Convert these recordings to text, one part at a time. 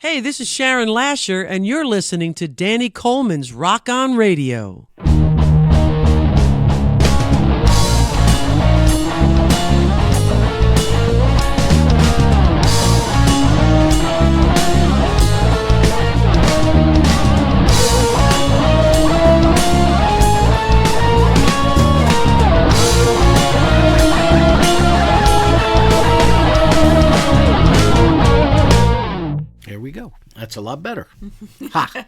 Hey, this is Sharon Lasher, and you're listening to Danny Coleman's Rock On Radio. We go. That's a lot better. Ha!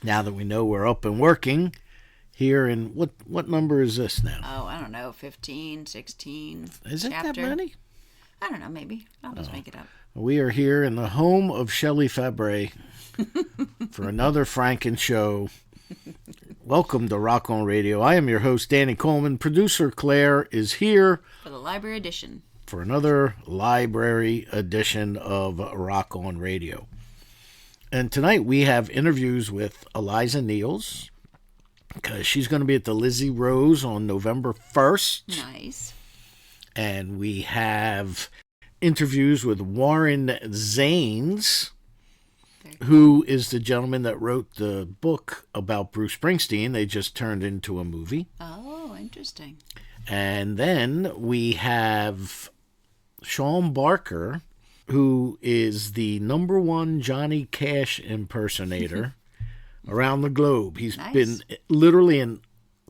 Now that we know we're up and working here in what number is this now? Oh, I don't know, 15, 16. Is it chapter. that many? I don't know, maybe. I'll just make it up. We are here in the home of Shelley Fabre for another Franken show. Welcome to Rock On Radio. I am your host, Danny Coleman. Producer Claire is here For the library edition. For another library edition of Rock On Radio. And tonight we have interviews with Eliza Neals, because she's going to be at the Lizzie Rose on November 1st. Nice. And we have interviews with Warren Zanes, who is the gentleman that wrote the book about Bruce Springsteen. They just turned into a movie. Oh, interesting. And then we have Sean Barker, who is the number one Johnny Cash impersonator around the globe. He's been literally in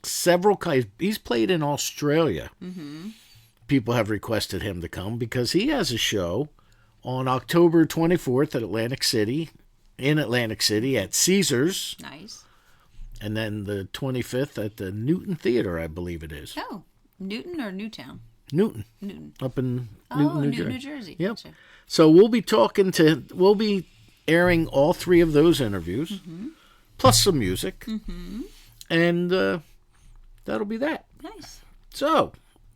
several kinds. He's played in Australia. Mm-hmm. People have requested him to come because he has a show on October 24th at Atlantic City at Caesars. Nice. And then the 25th at the Newton Theater, I believe it is. Oh, Newton or Newtown? Newton. Up in Newton, New Jersey. Yep. Gotcha. So we'll be airing all three of those interviews, plus some music, and that'll be that. Nice. So,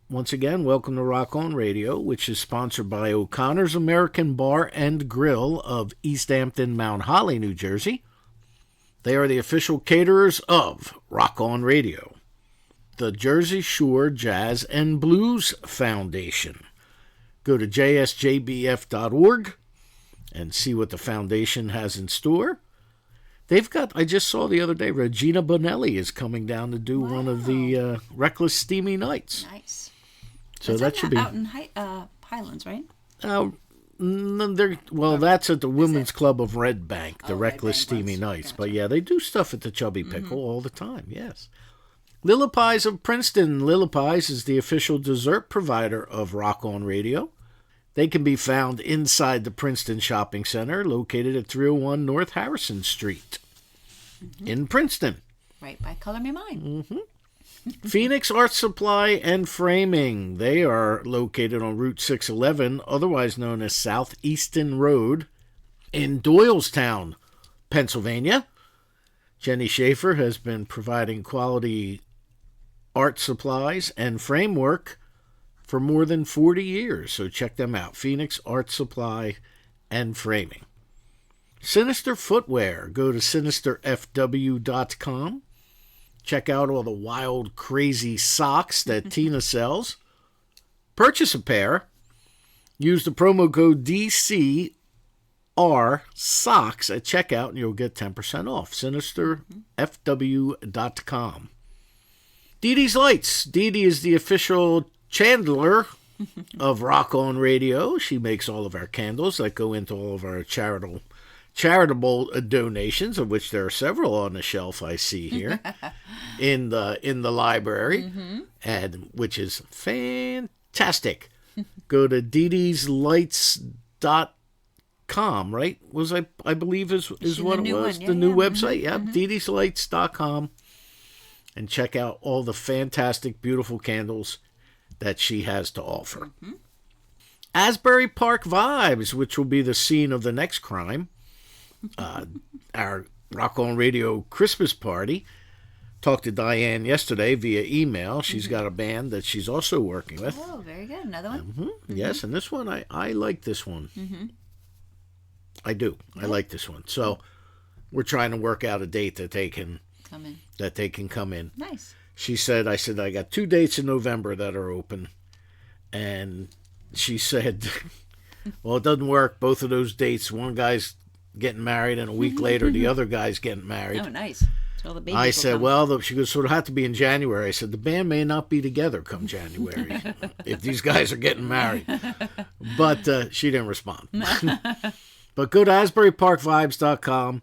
once again, welcome to Rock On Radio, which is sponsored by O'Connor's American Bar and Grill of East Hampton, Mount Holly, New Jersey. They are the official caterers of Rock On Radio. The Jersey Shore Jazz and Blues Foundation. Go to jsjbf.org and see what the foundation has in store. They've got, I just saw the other day, Regina Bonelli is coming down to do one of the Reckless Steamy Nights. Nice. So that should be out in Highlands, right? That's at the Women's Club of Red Bank, the Reckless Red Bank Steamy ones. Nights. Gotcha. But yeah, they do stuff at the Chubby Pickle all the time, yes. Lillipies of Princeton. Lillipies is the official dessert provider of Rock On Radio. They can be found inside the Princeton Shopping Center, located at 301 North Harrison Street in Princeton. Right by Color Me Mine. Phoenix Art Supply and Framing. They are located on Route 611, otherwise known as Southeastern Road, in Doylestown, Pennsylvania. Jenny Schaefer has been providing quality art supplies and framework for more than 40 years, so check them out. Phoenix Art Supply and Framing. Sinister Footwear. Go to sinisterfw.com. Check out all the wild, crazy socks that Tina sells. Purchase a pair. Use the promo code DCR socks at checkout and you'll get 10% off. sinisterfw.com. Dee Dee's Lights. Dee Dee is the official chandler of Rock On Radio. She makes all of our candles that go into all of our charitable donations, of which there are several on the shelf I see here in the library, and which is fantastic. Go to deedeslights.com, right? I believe is what it was. The new website, yeah. deedeslights.com, and check out all the fantastic, beautiful candles that she has to offer. Asbury Park Vibes, which will be the scene of the next crime. Our Rock On Radio Christmas party. Talked to Diane yesterday via email. She's got a band that she's also working with. Oh, very good. Another one? Yes, and this one, I like this one. I do. I like this one. So we're trying to work out a date that they can come in. Nice. I said, I got 2 dates in November that are open. And she said, well, it doesn't work. Both of those dates, one guy's getting married, and a week later the other guy's getting married. Oh, nice. So all the babies I will said, come. well, she goes, so it'll have to be in January. I said, the band may not be together come January if these guys are getting married. But she didn't respond. But go to AsburyParkVibes.com.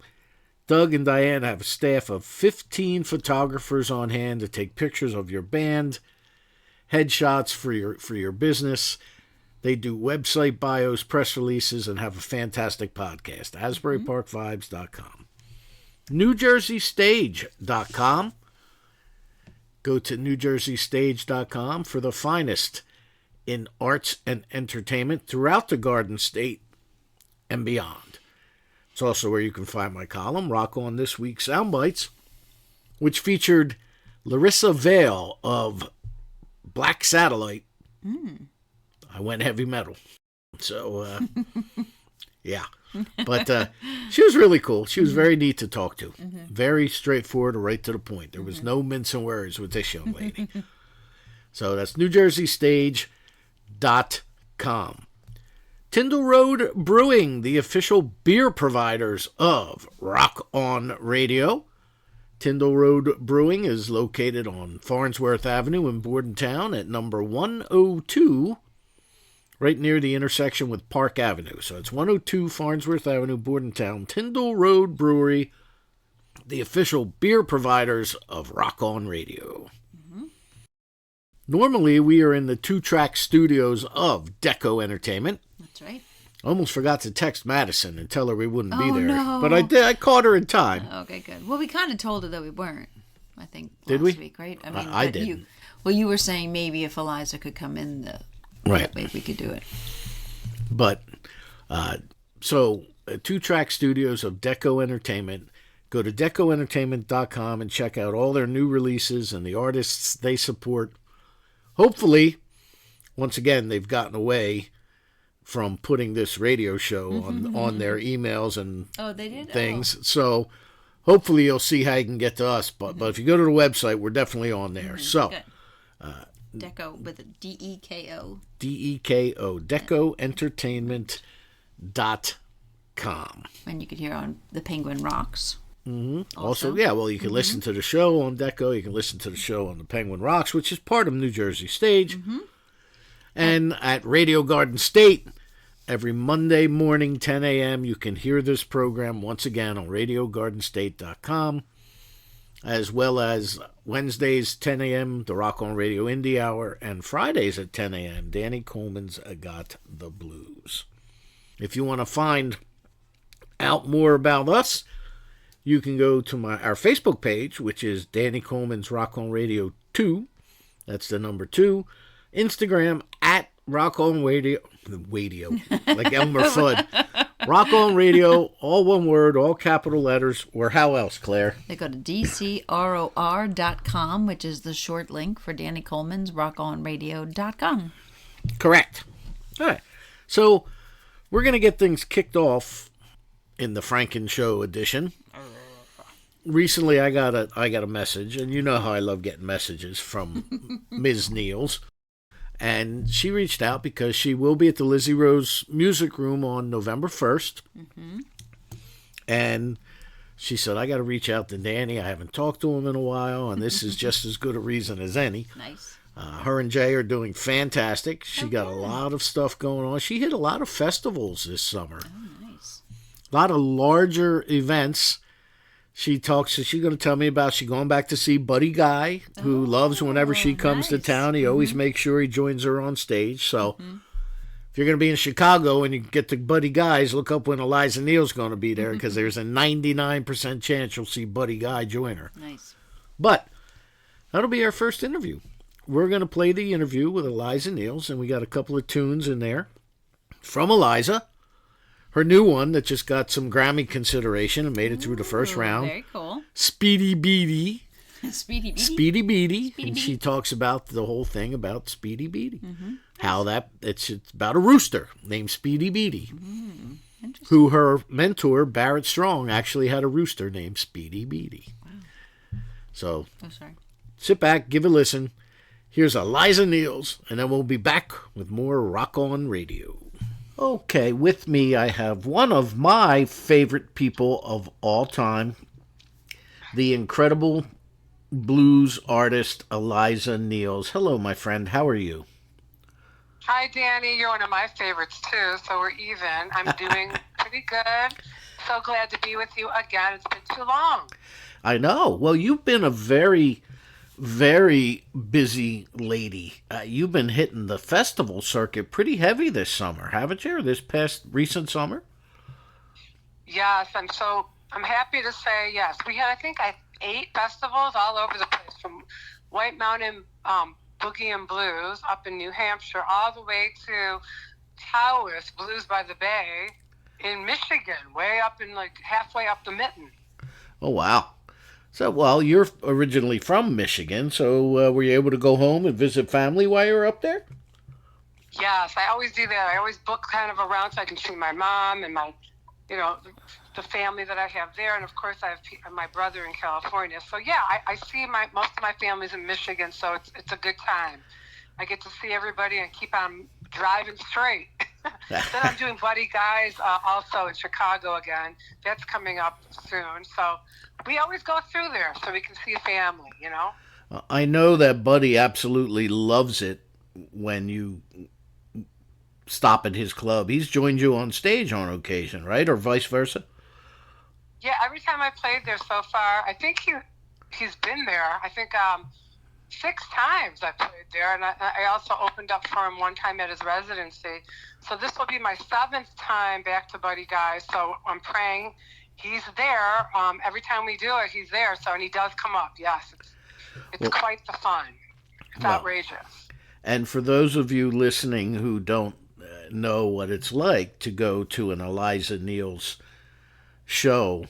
Doug and Diane have a staff of 15 photographers on hand to take pictures of your band, headshots for your business. They do website bios, press releases, and have a fantastic podcast. AsburyParkVibes.com. NewJerseyStage.com. Go to NewJerseyStage.com for the finest in arts and entertainment throughout the Garden State and beyond. It's also where you can find my column, Rock On This Week Soundbites, which featured Larissa Vale of Black Satellite. I went heavy metal. So, yeah. But she was really cool. She was very neat to talk to. Very straightforward, right to the point. There was no mincing words with this young lady. So that's NewJerseyStage.com. Tyndall Road Brewing, the official beer providers of Rock On Radio. Tyndall Road Brewing is located on Farnsworth Avenue in Bordentown at number 102, right near the intersection with Park Avenue. So it's 102 Farnsworth Avenue, Bordentown. Tyndall Road Brewery, the official beer providers of Rock On Radio. Normally, we are in the two-track studios of Deco Entertainment. That's right. Almost forgot to text Madison and tell her we wouldn't be Oh, there. no. But I did. I caught her in time. Okay, good. Well, we kind of told her that we weren't, I think, Did last we? week, right? I but didn't. You were saying maybe if Eliza could come in, Right. maybe we could do it. But, two-track studios of Deco Entertainment. Go to decoentertainment.com and check out all their new releases and the artists they support. Hopefully, once again, they've gotten away from putting this radio show on their emails and They did? things. So hopefully you'll see how you can get to us. But if you go to the website, we're definitely on there. So Good. Deco with a D-E-K-O. DEKO, decoentertainment.com. And you could hear on the Penguin Rocks. Also, you can listen to the show on Deco. You can listen to the show on the Penguin Rocks, which is part of New Jersey Stage. And at Radio Garden State, every Monday morning, 10 a.m., you can hear this program once again on RadioGardenState.com, as well as Wednesdays, 10 a.m., the Rock On Radio Indie Hour, and Fridays at 10 a.m., Danny Coleman's Got the Blues. If you want to find out more about us, you can go to our Facebook page, which is Danny Coleman's Rock On Radio 2. That's the number 2. Instagram at Rock On Radio, like Elmer Fudd. Rock On Radio, all one word, all capital letters, or how else, Claire? They go to DCROR.com, which is the short link for Danny Coleman's RockOnRadio.com. Correct. All right. So we're going to get things kicked off in the Franken Show edition. Recently, I got a message, and you know how I love getting messages from Ms. Neals. And she reached out because she will be at the Lizzie Rose Music Room on November 1st. And she said, I got to reach out to Danny. I haven't talked to him in a while, and this is just as good a reason as any. Nice. Her and Jay are doing fantastic. She got a lot of stuff going on. She hit a lot of festivals this summer. Oh, nice. A lot of larger events. She's going to tell me about she going back to see Buddy Guy, who loves whenever she comes to nice. town. He always makes sure he joins her on stage. So if you're going to be in Chicago and you get to Buddy Guy's, look up when Eliza Neals going to be there because there's a 99% chance you'll see Buddy Guy join her. Nice. But that'll be our first interview. We're going to play the interview with Eliza Neals, and we got a couple of tunes in there from Eliza. Her new one that just got some Grammy consideration and made it through the first round. Very cool. Speedy Beatty. Speedy Beatty. Speedy Beatty. Speedy And Beatty. she talks about the whole thing about Speedy Beatty. How it's about a rooster named Speedy Beatty. Interesting. Who her mentor, Barrett Strong, actually had a rooster named Speedy Beatty. Wow. So Oh, sorry. sit back, give a listen. Here's Eliza Neals, and then we'll be back with more Rock On Radio. Okay, with me I have one of my favorite people of all time, the incredible blues artist Eliza Neals. Hello, my friend. How are you? Hi, Danny. You're one of my favorites too, so we're even. I'm doing pretty good. So glad to be with you again. It's been too long. I know. Well, you've been a very busy lady. You've been hitting the festival circuit pretty heavy this summer, haven't you? Or this past recent summer? Yes, I'm happy to say yes. We had, I think, 8 festivals all over the place, from White Mountain Boogie and Blues up in New Hampshire, all the way to Taoist Blues by the Bay in Michigan, way up in like halfway up the mitten. Oh, wow. So, well, you're originally from Michigan, so were you able to go home and visit family while you were up there? Yes, I always do that. I always book kind of around so I can see my mom and my, you know, the family that I have there, and of course I have my brother in California. So yeah, I see most of my family's in Michigan, so it's a good time. I get to see everybody and keep on driving straight. Then I'm doing Buddy Guys also in Chicago again. That's coming up soon. So we always go through there so we can see a family, you know? I know that Buddy absolutely loves it when you stop at his club. He's joined you on stage on occasion, right? Or vice versa? Yeah, every time I played there so far, I think he's been there. I think 6 times I played there, and I also opened up for him one time at his residency. So this will be my 7th time back to Buddy Guy. So I'm praying he's there. Every time we do it, he's there. So, and he does come up. Yes, it's Well, quite the fun. It's well, outrageous. and for those of you listening who don't know what it's like to go to an Eliza Neals show,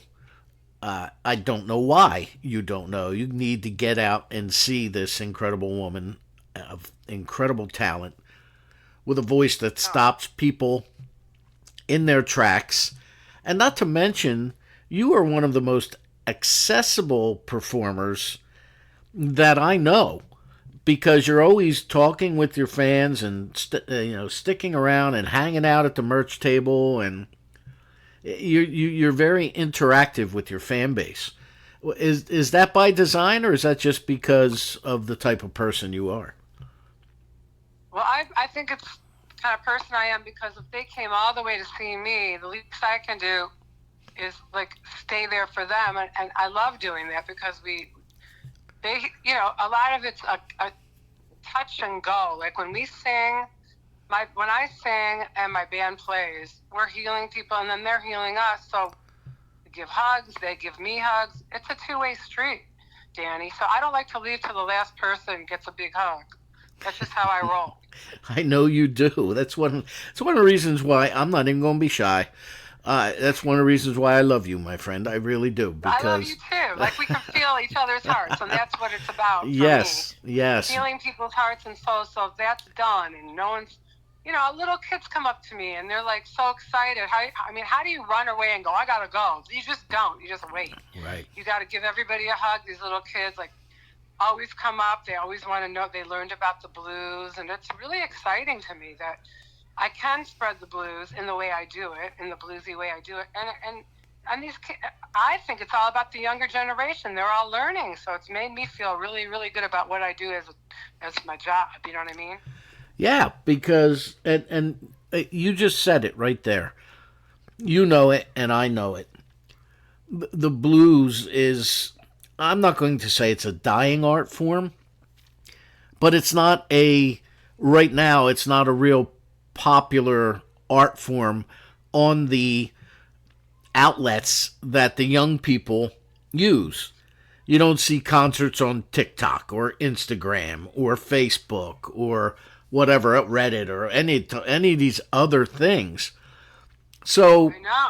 I don't know why you don't know. You need to get out and see this incredible woman of incredible talent with a voice that Oh, stops people in their tracks. And not to mention, you are one of the most accessible performers that I know because you're always talking with your fans and sticking around and hanging out at the merch table, and you're very interactive with your fan base. Is that by design, or is that just because of the type of person you are? well, I think it's the kind of person I am, because if they came all the way to see me, the least I can do is like stay there for them, and I love doing that because a lot of it's a touch and go. Like when we sing, when I sing and my band plays, we're healing people, and then they're healing us. So we give hugs, they give me hugs. It's a two-way street, Danny. So I don't like to leave till the last person gets a big hug. That's just how I roll. I know you do. That's one of the reasons why I'm not even going to be shy. That's one of the reasons why I love you, my friend. I really do. I love you Because too. Like we can feel each other's hearts, and that's what it's about for me. yes, yes, Healing people's hearts and souls. So if that's done, and no one's, little kids come up to me and they're like so excited. How do you run away and go, I gotta go? You just don't. You just wait. right. You got to give everybody a hug. These little kids always come up. They always want to know. They learned about the blues, and it's really exciting to me that I can spread the blues in the way I do it, in the bluesy way I do it, and these kids, I think it's all about the younger generation. They're all learning, so it's made me feel really, really good about what I do as my job. You know what I mean? Yeah, because and you just said it right there. You know it, and I know it. The blues is, I'm not going to say it's a dying art form, but it's not right now, it's not a real popular art form on the outlets that the young people use. You don't see concerts on TikTok or Instagram or Facebook or whatever, at Reddit or any of these other things. So, I know.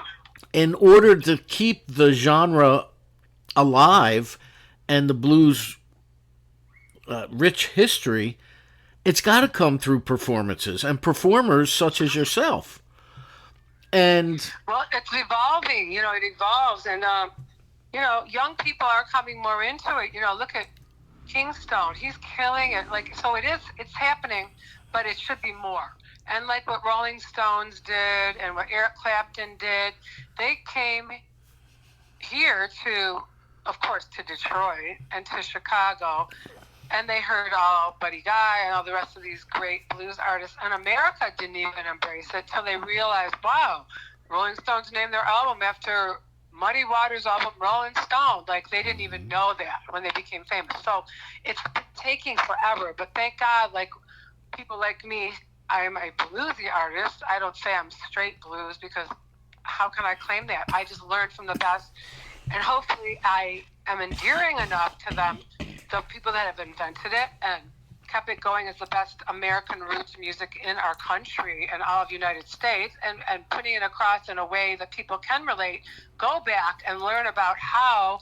in order to keep the genre alive and the blues rich history, it's got to come through performances and performers such as yourself. And Well, it's evolving. It evolves, and young people are coming more into it. Look at Kingstone; he's killing it. Like, so it is. It's happening, but it should be more. And like what Rolling Stones did and what Eric Clapton did, they came here to, of course, to Detroit and to Chicago, and they heard all Buddy Guy and all the rest of these great blues artists. And America didn't even embrace it till they realized, wow, Rolling Stones named their album after Muddy Waters' album Rolling Stone. Like, they didn't even know that when they became famous. So it's taking forever. But thank God, like, people like me, I'm a bluesy artist. I don't say I'm straight blues because how can I claim that? I just learned from the best. And hopefully I am endearing enough to them, the people that have invented it and kept it going as the best American roots music in our country and all of the United States, and putting it across in a way that people can relate, go back and learn about how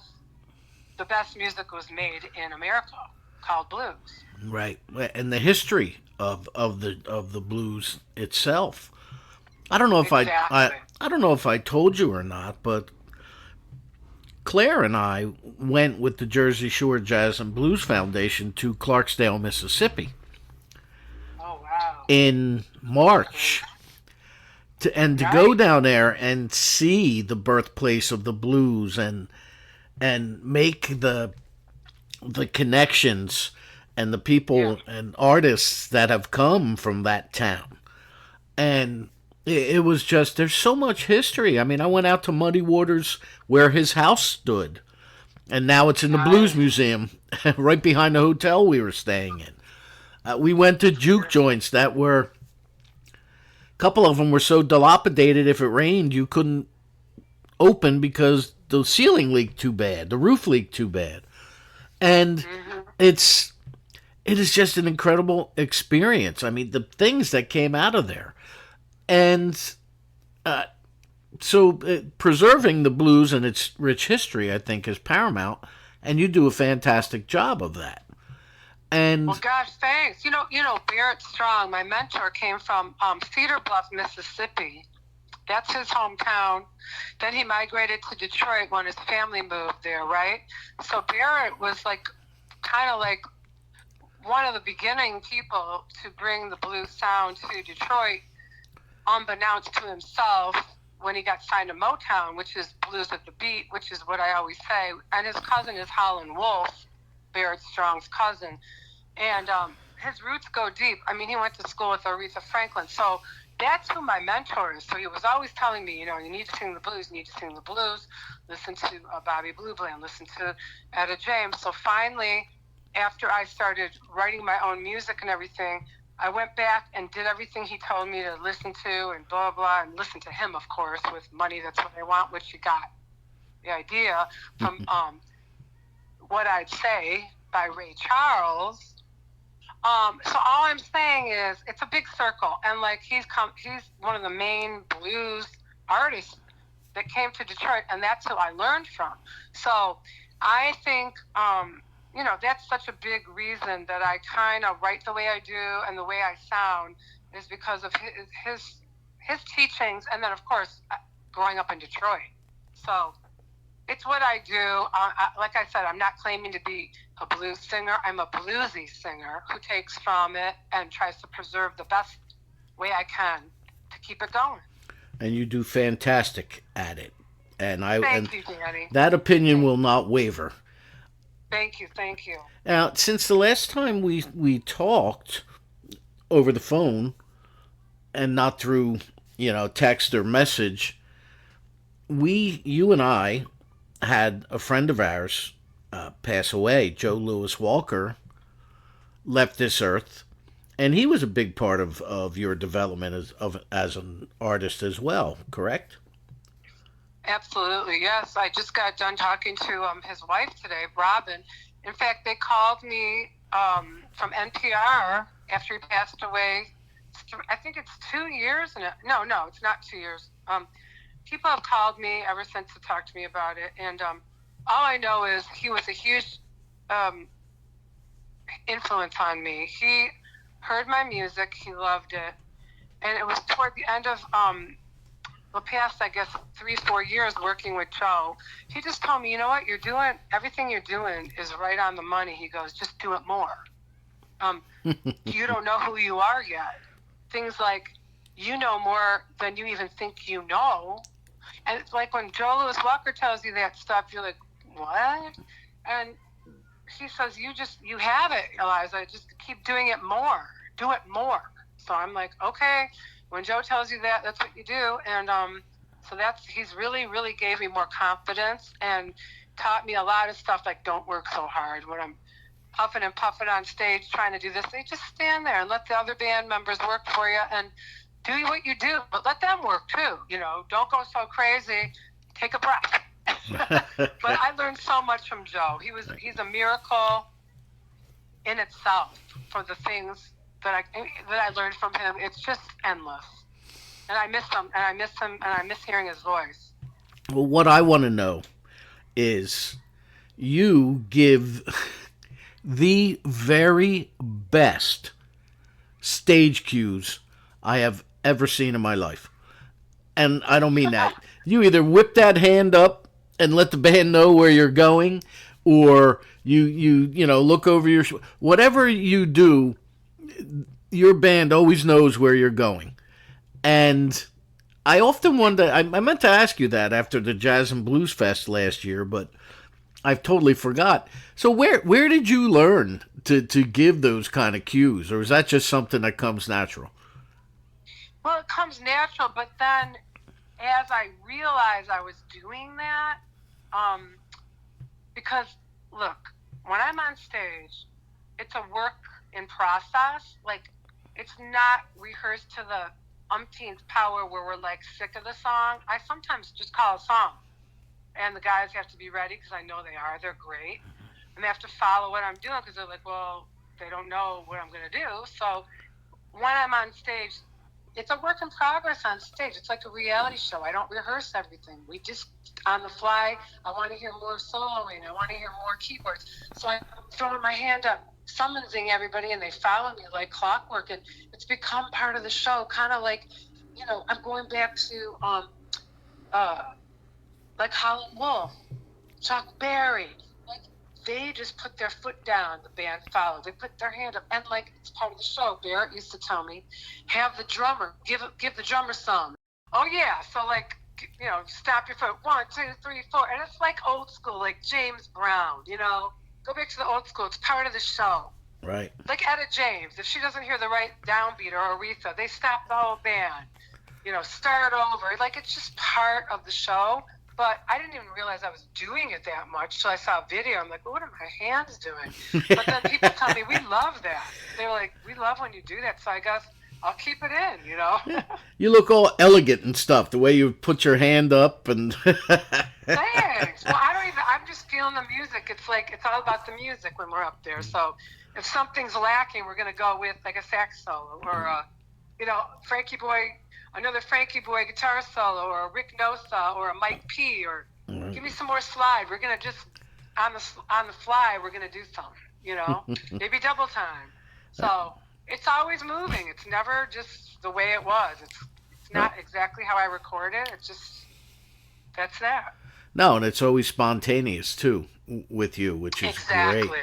the best music was made in America, called blues. Right, and the history of the blues itself. I don't know if Exactly. I don't know if I told you or not, but Claire and I went with the Jersey Shore Jazz and Blues Foundation to Clarksdale, Mississippi Oh, wow. in March. To go down there and see the birthplace of the blues and make the connections and the people and artists that have come from that town. And it was just, there's so much history. I mean, I went out to Muddy Waters where his house stood, and now it's in the Blues Museum right behind the hotel we were staying in. We went to juke joints that were, a couple of them were so dilapidated, if it rained, you couldn't open because the ceiling leaked too bad, the roof leaked too bad. And it is just an incredible experience. I mean, the things that came out of there. And so preserving the blues and its rich history, I think, is paramount. And you do a fantastic job of that. And well, gosh, thanks. You know, Barrett Strong, my mentor, came from Cedar Bluff, Mississippi. That's his hometown. Then he migrated to Detroit when his family moved there, right? So Barrett was kind of like one of the beginning people to bring the blues sound to Detroit, unbeknownst to himself, when he got signed to Motown, which is Blues at the Beat, which is what I always say. And his cousin is Howlin' Wolf, Barrett Strong's cousin. And his roots go deep. I mean, he went to school with Aretha Franklin. So that's who my mentor is. So he was always telling me, you need to sing the blues, you need to sing the blues. Listen to Bobby Blue Bland, listen to Etta James. So finally, after I started writing my own music and everything, I went back and did everything he told me to listen to and blah, blah, and listen to him, of course, with Money, That's What I Want, which you got the idea from What I'd Say by Ray Charles. So all I'm saying is it's a big circle. And he's one of the main blues artists that came to Detroit, and that's who I learned from. So I think, that's such a big reason that I kind of write the way I do and the way I sound is because of his teachings, and then, of course, growing up in Detroit. So it's what I do. Like I said, I'm not claiming to be a blues singer. I'm a bluesy singer who takes from it and tries to preserve the best way I can to keep it going. And you do fantastic at it. And Thank you, Danny. That opinion will not waver. Thank you. Now, since the last time we talked over the phone and not through, text or message, you and I had a friend of ours pass away. Joe Louis Walker left this earth, and he was a big part of your development as an artist as well, correct? Absolutely, yes. I just got done talking to his wife today, Robin. In fact, they called me from NPR after he passed away. I think it's 2 years. No, it's not 2 years. People have called me ever since to talk to me about it. And all I know is he was a huge influence on me. He heard my music. He loved it. And it was toward the end of the past, I guess, 3-4 years working with Joe. He just told me, you know what, everything you're doing is right on the money. He goes, just do it more. You don't know who you are yet. Things like you know more than you even think you know. And it's like when Joe Louis Walker tells you that stuff, you're like, what? And he says, you have it, Eliza. Just keep doing it more. Do it more. So I'm like, okay. When Joe tells you that, that's what you do. And so he's really, really gave me more confidence and taught me a lot of stuff like don't work so hard. When I'm huffing and puffing on stage trying to do this, they just stand there and let the other band members work for you and do what you do, but let them work too. Don't go so crazy. Take a breath. But I learned so much from Joe. He's a miracle in itself for the things that I learned from him. It's just endless. And I miss him, and I miss him, and I miss hearing his voice. Well, what I want to know is you give the very best stage cues I have ever seen in my life. And I don't mean that. You either whip that hand up and let the band know where you're going, or you look over your whatever you do, your band always knows where you're going. And I often wonder, I meant to ask you that after the Jazz and Blues Fest last year, but I've totally forgot. So where did you learn to give those kind of cues, or is that just something that comes natural? Well, it comes natural, but then as I realized I was doing that, because look, when I'm on stage, it's a work in process. Like, it's not rehearsed to the umpteenth power where we're like sick of the song. I sometimes just call a song, and the guys have to be ready because I know they are. They're great, and they have to follow what I'm doing because they're like, well, they don't know what I'm going to do. So when I'm on stage, it's a work in progress on stage. It's like a reality show. I don't rehearse everything. We just, on the fly, I want to hear more soloing. I want to hear more keyboards. So I'm throwing my hand up, summoning everybody, and they follow me like clockwork. And it's become part of the show, kind of like, I'm going back to like Holland Wolf, Chuck Berry. Like, they just put their foot down, the band followed. They put their hand up, and like, it's part of the show. Barrett used to tell me, have the drummer, give the drummer some. Oh yeah, so like, stop your foot, 1, 2, 3, 4, and it's like old school, like James Brown, go back to the old school. It's part of the show. Right. Like Etta James, if she doesn't hear the right downbeat, or Aretha, they stop the whole band, start over. Like, it's just part of the show. But I didn't even realize I was doing it that much till I saw a video. I'm like, what are my hands doing? But then people tell me, we love that. They're like, we love when you do that. So I guess I'll keep it in, Yeah. You look all elegant and stuff, the way you put your hand up and... Thanks. Well, I'm just feeling the music. It's like, it's all about the music when we're up there. So if something's lacking, we're going to go with like a sax solo or another Frankie Boy guitar solo, or a Rick Nosa, or a Mike P, or give me some more slide. We're gonna just on the fly. We're gonna do something, maybe double time. So it's always moving. It's never just the way it was. It's not exactly how I record it. It's just that's that. No, and it's always spontaneous too with you, which is exactly. Great.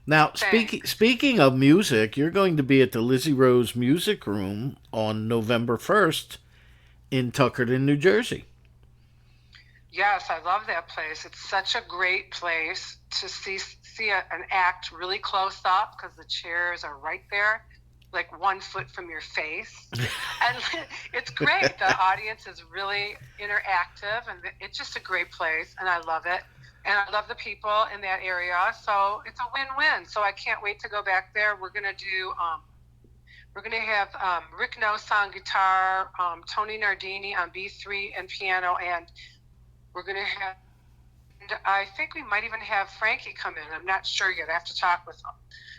Now, speaking of music, you're going to be at the Lizzie Rose Music Room on November 1st in Tuckerton, New Jersey. Yes, I love that place. It's such a great place to see an act really close up because the chairs are right there, like 1 foot from your face. And it's great. The audience is really interactive, and it's just a great place, and I love it. And I love the people in that area, so it's a win-win. So I can't wait to go back there. We're gonna have Rick Nosa on guitar, Tony Nardini on B3 and piano, and we're gonna have. I think we might even have Frankie come in. I'm not sure yet. I have to talk with him.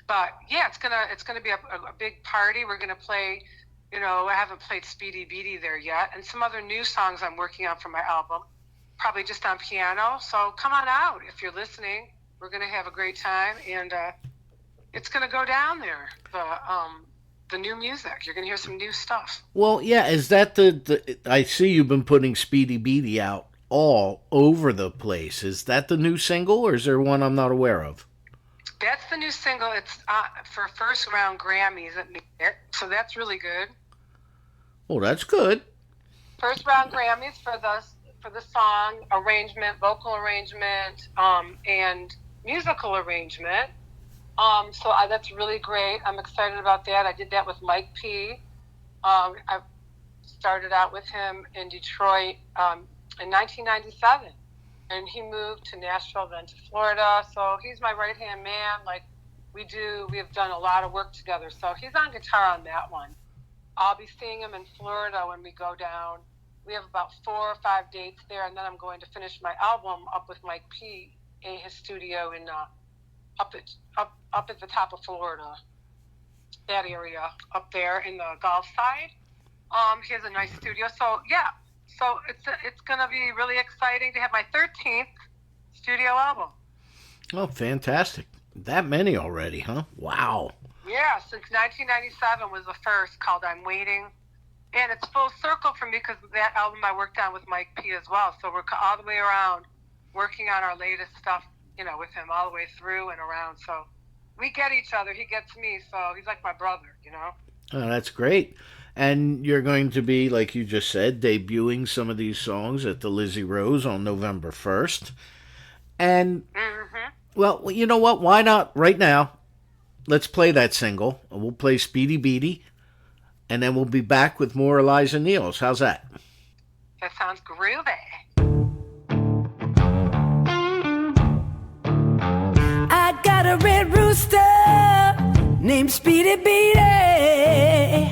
But yeah, it's gonna be a big party. We're gonna play. I haven't played Speedy Beatty there yet, and some other new songs I'm working on for my album. Probably just on piano. So come on out if you're listening. We're going to have a great time, and it's going to go down there. The new music. You're going to hear some new stuff. Well, yeah. Is that the? I see you've been putting Speedy Beatty out all over the place. Is that the new single, or is there one I'm not aware of? That's the new single. It's for first round Grammys, so that's really good. Oh, that's good. First round Grammys for the song arrangement, vocal arrangement, and musical arrangement. That's really great. I'm excited about that. I did that with Mike P. I started out with him in Detroit in 1997, and he moved to Nashville, then to Florida. So he's my right hand man. Like we have done a lot of work together. So he's on guitar on that one. I'll be seeing him in Florida when we go down. We have about 4 or 5 dates there, and then I'm going to finish my album up with Mike P. in his studio in up at the top of Florida, that area up there in the Gulf side. He has a nice studio, so yeah. So it's gonna be really exciting to have my 13th studio album. Oh, fantastic! That many already, huh? Wow. Yeah, since 1997 was the first, called "I'm Waiting," and it's full circle for me because that album I worked on with Mike P. as well. So we're all the way around working on our latest stuff, with him all the way through and around. So we get each other. He gets me. So he's like my brother. Oh, that's great. And you're going to be, like you just said, debuting some of these songs at the Lizzie Rose on November 1st. And, well, you know what? Why not right now? Let's play that single. We'll play Speedy Beady. And then we'll be back with more Eliza Neals. How's that? That sounds groovy. I got a red rooster named Speedy Beady,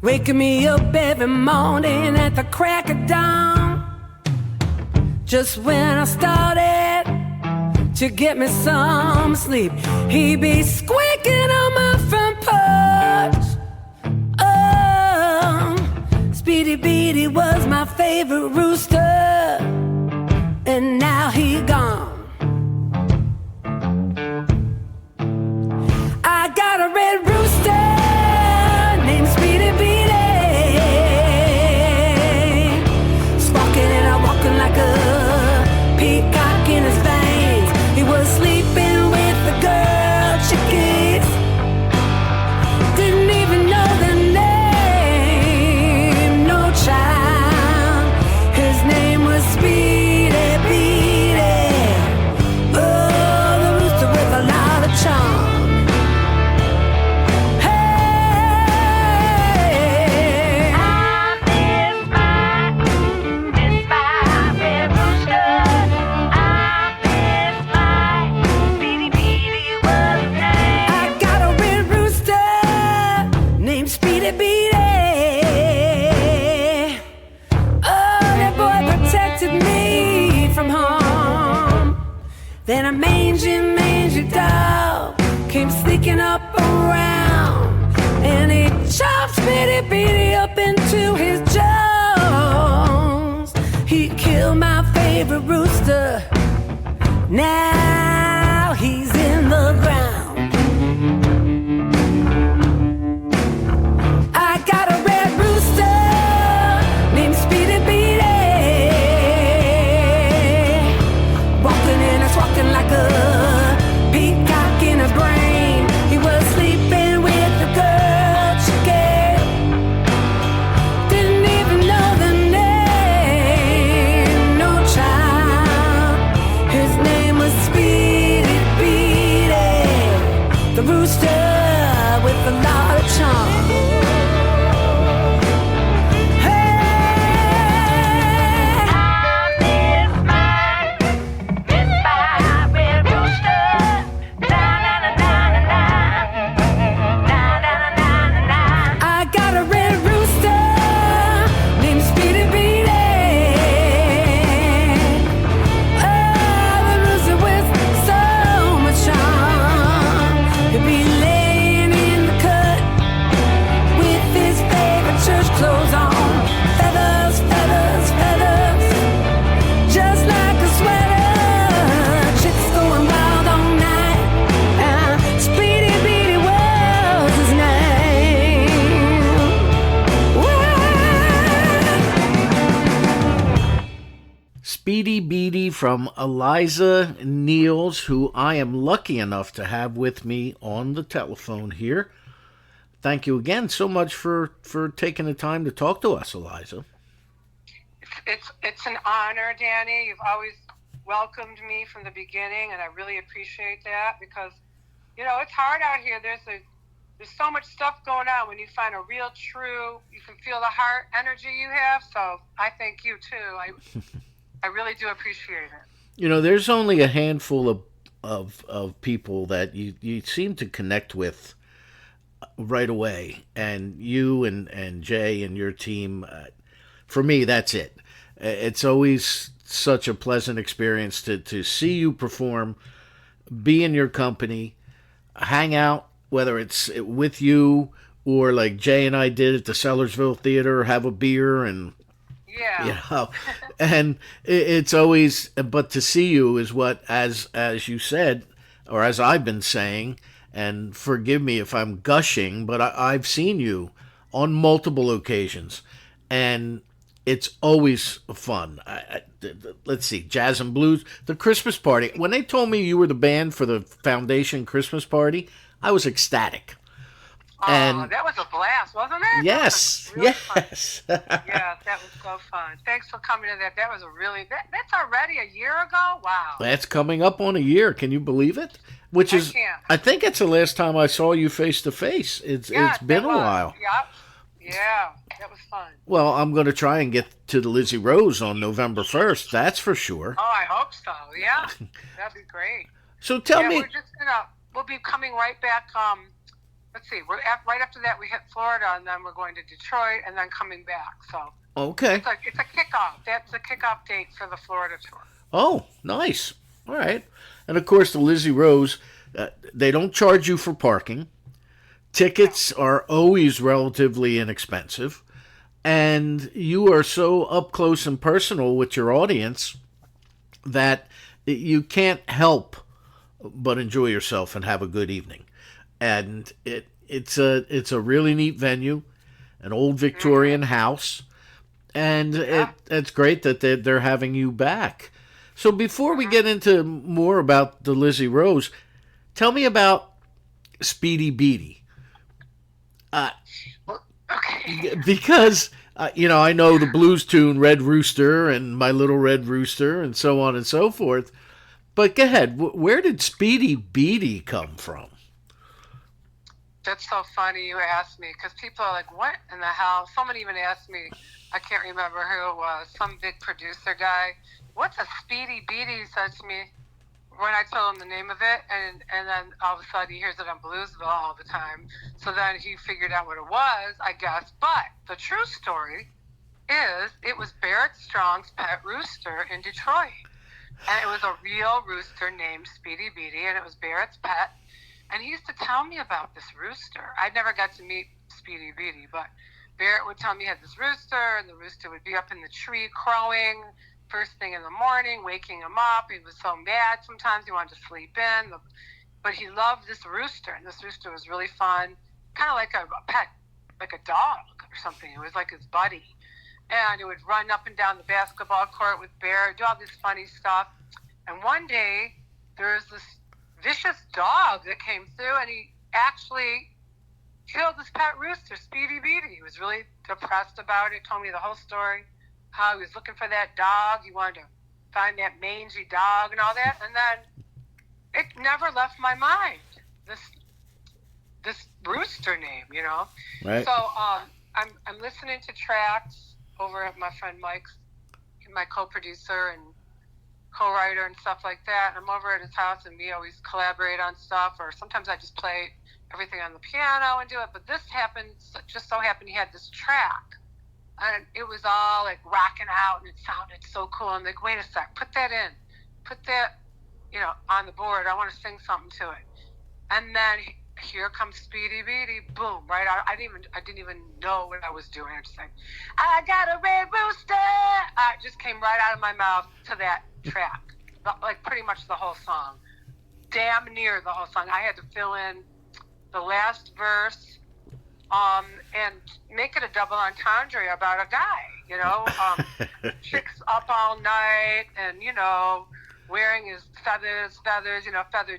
waking me up every morning at the crack of dawn. Just when I started to get me some sleep, he be squeaking on my front porch. Oh, Speedy Beady was my favorite rooster, and now he gone. I got a red rooster named Speedy Beady, squawking and walking like a peacock in his veins. He was sleeping with the girl chickies, didn't even know the name, no child. His name was Speedy Beady. Oh, the rooster with a lot of charm. Then a mangy dog came sneaking up around, and he chopped Speedy Beady up into his jaws. He killed my favorite rooster. Now he's in the ground. I got a red rooster named Speedy Beady, walking like a peacock in his brain. He was sleeping with the girl chicken, didn't even know the name, no child. His name was Speedy Beady, the rooster with a lot of charm. Speedy Beady from Eliza Neals, who I am lucky enough to have with me on the telephone here. thank you again so much for taking the time to talk to us, Eliza. It's an honor, Danny. You've always welcomed me from the beginning, and I really appreciate that because, it's hard out here. There's so much stuff going on. When you find a real, true, you can feel the heart energy you have. So I thank you too. I really do appreciate it. There's only a handful of people that you seem to connect with right away, and you and Jay and your team. For me, that's it. It's always such a pleasant experience to see you perform, be in your company, hang out, whether it's with you or like Jay and I did at the Sellersville Theater, have a beer and yeah. And it's always, but to see you is what, as you said, or as I've been saying, and forgive me if I'm gushing, but I've seen you on multiple occasions, and it's always fun. Let's see, Jazz and Blues, the Christmas party. When they told me you were the band for the Foundation Christmas party, I was ecstatic. And that was a blast, wasn't it? Yes, yes. Yeah, that was so fun. Thanks for coming to that. That was that's already a year ago? Wow. That's coming up on a year. Can you believe it? I think it's the last time I saw you face to face. It's been a while. Yep. Yeah, that was fun. Well, I'm going to try and get to the Lizzie Rose on November 1st. That's for sure. Oh, I hope so. Yeah, that'd be great. So tell me. We'll be coming right back. Let's see. Right after that, we hit Florida, and then we're going to Detroit, and then coming back. So okay, it's a kickoff. That's a kickoff date for the Florida tour. Oh, nice. All right, and of course the Lizzie Rose. They don't charge you for parking. Tickets are always relatively inexpensive, and you are so up close and personal with your audience that you can't help but enjoy yourself and have a good evening. And it's a really neat venue, an old Victorian house, and it's great that they're having you back. So before we get into more about the Lizzie Rose, tell me about Speedy Beatty. Okay. Because I know the blues tune Red Rooster and My Little Red Rooster and so on and so forth. But go ahead, where did Speedy Beatty come from? That's so funny you asked me, because people are like, what in the hell? Someone even asked me, I can't remember who it was, some big producer guy. What's a Speedy Beatty? He said to me when I told him the name of it, and then all of a sudden he hears it on Bluesville all the time. So then he figured out what it was, I guess. But the true story is it was Barrett Strong's pet rooster in Detroit. And it was a real rooster named Speedy Beatty, and it was Barrett's pet. And he used to tell me about this rooster. I never got to meet Speedy Beatty, but Barrett would tell me he had this rooster, and the rooster would be up in the tree crowing first thing in the morning, waking him up. He was so mad sometimes he wanted to sleep in. But he loved this rooster, and this rooster was really fun, kind of like a pet, like a dog or something. It was like his buddy. And it would run up and down the basketball court with Barrett, do all this funny stuff. And one day, there was this vicious dog that came through, and he actually killed this pet rooster, Speedy Beatty. He was really depressed about it, told me the whole story, how he was looking for that dog. He wanted to find that mangy dog and all that. And then it never left my mind, this rooster name, Right. So I'm listening to tracks over at my friend Mike's, my co-producer and co-writer and stuff like that. I'm over at his house, and we always collaborate on stuff, or sometimes I just play everything on the piano and do it. But this just so happened he had this track, and it was all like rocking out, and it sounded so cool. I'm like, wait a sec, put that on the board. I want to sing something to it. And then here comes Speedy Beatty, boom, right out. I didn't even know what I was doing. I just like, I got a red rooster. It just came right out of my mouth to that track, like pretty much the whole song, damn near the whole song. I had to fill in the last verse, and make it a double entendre about a guy, chicks up all night, and wearing his feathers, feather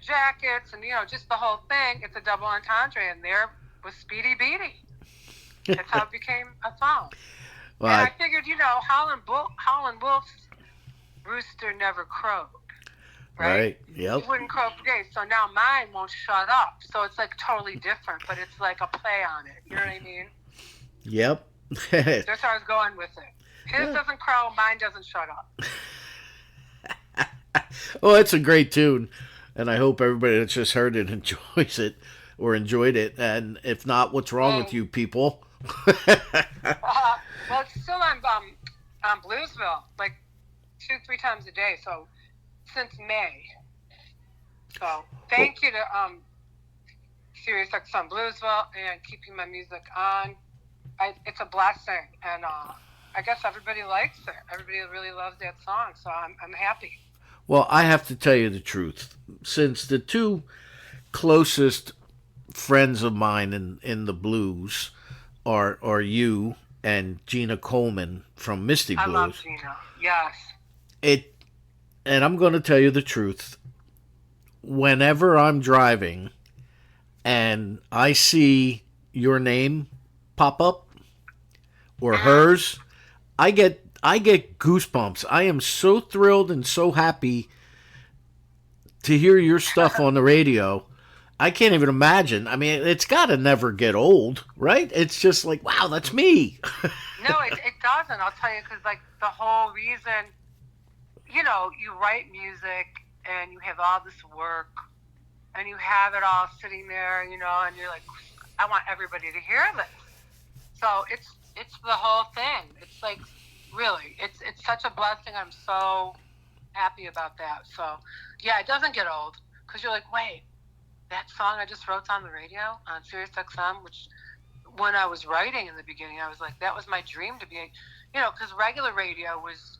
jackets, and just the whole thing. It's a double entendre, and there was Speedy Beatty. That's how it became a song. Well, And I figured, Howlin' Wolf's rooster never crowed. Right? Yep. He wouldn't crow for days. So now mine won't shut up. So it's like totally different, but it's like a play on it. You know what I mean? Yep. That's how I was going with it. His doesn't crow, mine doesn't shut up. Well, it's a great tune, and I hope everybody that's just heard it enjoys it or enjoyed it. And if not, what's wrong with you people? Well, it's still on Bluesville, like 2-3 times a day. So since May. So thank you to Sirius XM Bluesville and keeping my music on. It's a blessing, and I guess everybody likes it. Everybody really loves that song, so I'm happy. Well, I have to tell you the truth. Since the two closest friends of mine in the blues are you and Gina Coleman from Misty Blues. I love Gina. Yes. And I'm going to tell you the truth. Whenever I'm driving and I see your name pop up or hers, I get goosebumps. I am so thrilled and so happy to hear your stuff on the radio. I can't even imagine. I mean, it's got to never get old, right? It's just like, wow, that's me. No, it doesn't. I'll tell you, because like the whole reason, you know, you write music and you have all this work and you have it all sitting there, you know, and you're like, I want everybody to hear this. So it's the whole thing. It's like, really, it's such a blessing. I'm so happy about that. So yeah, it doesn't get old, because you're like, wait, that song I just wrote on the radio on Sirius XM, which when I was writing in the beginning, I was like, that was my dream to be, you know, because regular radio was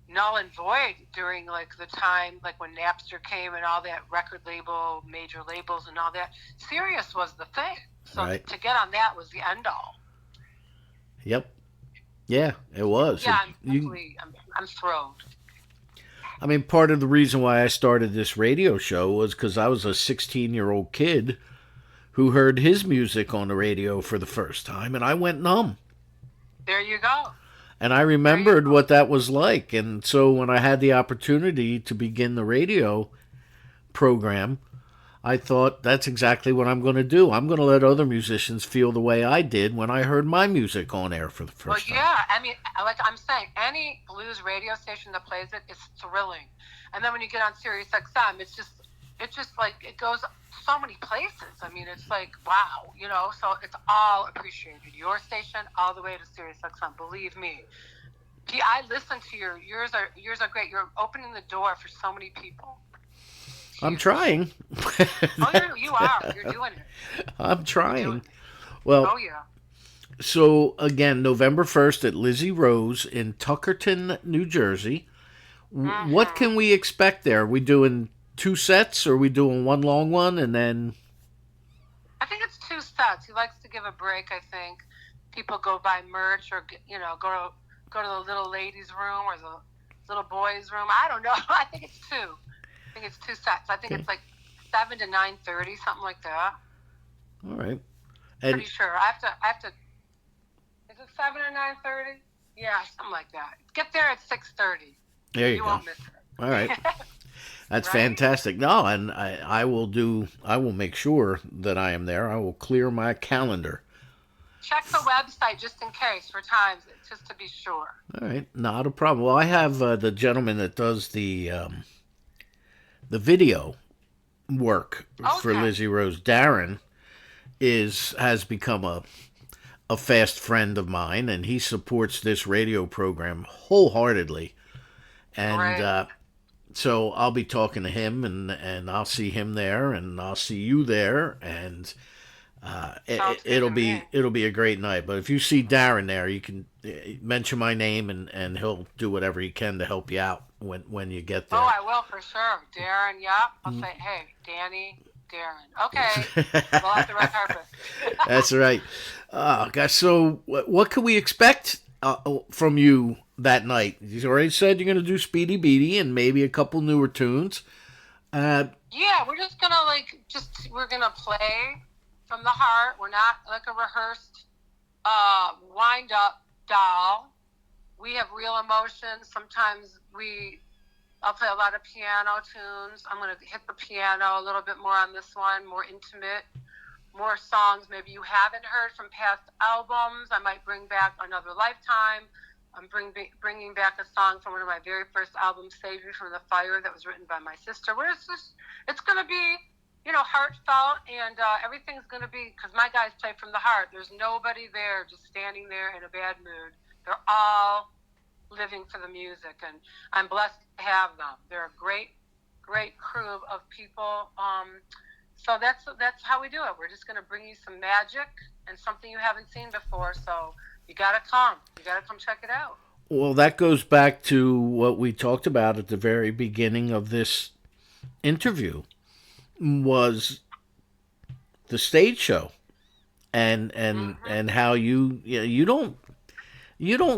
null and void during like the time, like when Napster came and all that record label, major labels and all that. Sirius was the thing. So Right. to get on that was the end all. Yep. Yeah, it was. Yeah, I'm thrilled. I mean, part of the reason why I started this radio show was because I was a 16-year-old kid who heard his music on the radio for the first time, and I went numb. There you go. And I remembered what that was like. And so when I had the opportunity to begin the radio program, I thought, that's exactly what I'm going to do. I'm going to let other musicians feel the way I did when I heard my music on air for the first time. Well, yeah. I mean, like I'm saying, any blues radio station that plays it is thrilling. And then when you get on Sirius XM, it's just like, it goes so many places. I mean, it's like, wow, you know, so it's all appreciated. Your station all the way to Sirius XM, believe me. Gee, I listen to yours are great. You're opening the door for so many people. I'm trying. Oh, you are. You're doing it. I'm trying. Well, oh, yeah. So, again, November 1st at Lizzie Rose in Tuckerton, New Jersey. Mm-hmm. What can we expect there? Are we doing 2 sets, or are we doing one long one and then... I think it's 2 sets. He likes to give a break, I think. People go buy merch or, you know, go to the little ladies' room or the little boys' room. I don't know. I think it's 2. I think it's 2 sets. I think it's like 7 to 9:30, something like that. All right. And Pretty sure. I have to. Is it 7 or 9:30? Yeah, something like that. Get there at 6:30. there you You go. won't miss it. All right. That's Right? fantastic. No, and I will make sure that I am there. I will clear my calendar. Check the website just in case for times, just to be sure. All right. Not a problem. Well, I have the gentleman that does the video work for Okay. Lizzie Rose. Darren has become a fast friend of mine, and he supports this radio program wholeheartedly. And Right. so I'll be talking to him, and I'll see him there, and I'll see you there, and Sounds good it'll to be me. it'll be a great night. But if you see Darren there, you can mention my name, and he'll do whatever he can to help you out when you get there. Oh, I will for sure. Darren, yeah. I'll say, hey, Danny, Darren. Okay. We'll have the red carpet. That's right. Gosh, so what can we expect from you that night? You already said you're going to do Speedy Beatty and maybe a couple newer tunes. Yeah, we're just gonna we're gonna play from the heart. We're not like a rehearsed wind-up doll. We have real emotions. Sometimes I'll play a lot of piano tunes. I'm going to hit the piano a little bit more on this one, more intimate, more songs maybe you haven't heard from past albums. I might bring back Another Lifetime. I'm bringing back a song from one of my very first albums, Save You From the Fire, that was written by my sister. Where it's going to be, heartfelt, and everything's going to be, because my guys play from the heart. There's nobody there just standing there in a bad mood. They're all living for the music, and I'm blessed to have them. They're a great, great crew of people. So that's how we do it. We're just going to bring you some magic and something you haven't seen before. So you got to come. You got to come check it out. Well, that goes back to what we talked about at the very beginning of this interview, was the stage show, and how you don't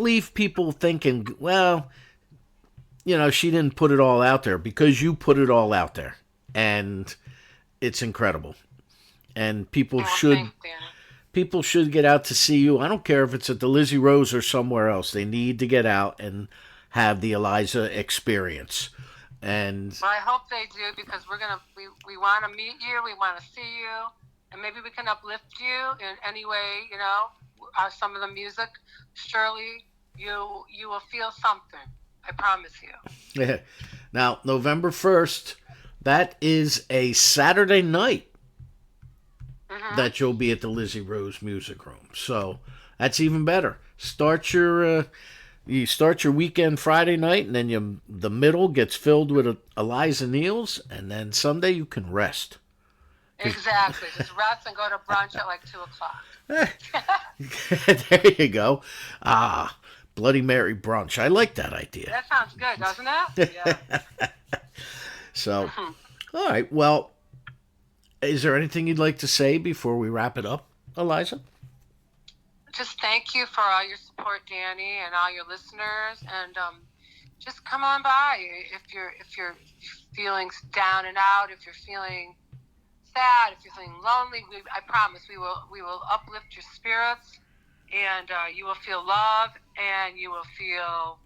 leave people thinking, well, she didn't put it all out there, because you put it all out there, and it's incredible, and people should get out to see you. I don't care if it's at the Lizzie Rose or somewhere else. They need to get out and have the Eliza experience. And well, I hope they do, because we want to meet you, we want to see you, and maybe we can uplift you in any way. Some of the music, surely you will feel something. I promise you. Yeah. Now, November 1st, that is a Saturday night. That you'll be at the Lizzie Rose Music Room. So that's even better. You start your weekend Friday night, and then the middle gets filled with Eliza Neals, and then Sunday you can rest. Exactly. Just rest and go to brunch at like 2 o'clock. There you go. Bloody Mary brunch. I like that idea. That sounds good, doesn't it? Yeah. So, all right. Well, is there anything you'd like to say before we wrap it up, Eliza? Just thank you for all your support, Danny, and all your listeners, and just come on by if you're feeling down and out, if you're feeling sad, if you're feeling lonely. I promise we will uplift your spirits, and you will feel love, and you will feel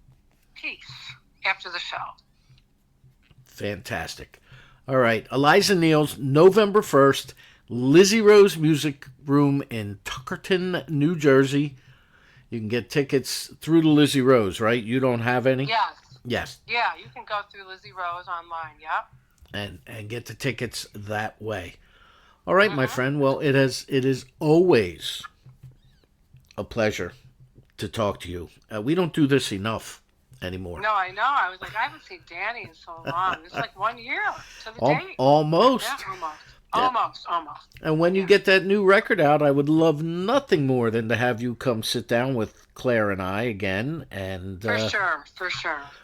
peace after the show. Fantastic. All right, Eliza Neals, November 1st, Lizzie Rose Music Room in Tuckerton, New Jersey. You can get tickets through the Lizzie Rose, right? You don't have any? Yes. Yes. Yeah, you can go through Lizzie Rose online, yep. And get the tickets that way. All right, my friend. Well, it is always a pleasure to talk to you. We don't do this enough anymore. No, I know. I was like, I haven't seen Danny in so long. It's like 1 year to the date. Almost. Yeah, almost. And when you get that new record out, I would love nothing more than to have you come sit down with Claire and I again. And for sure.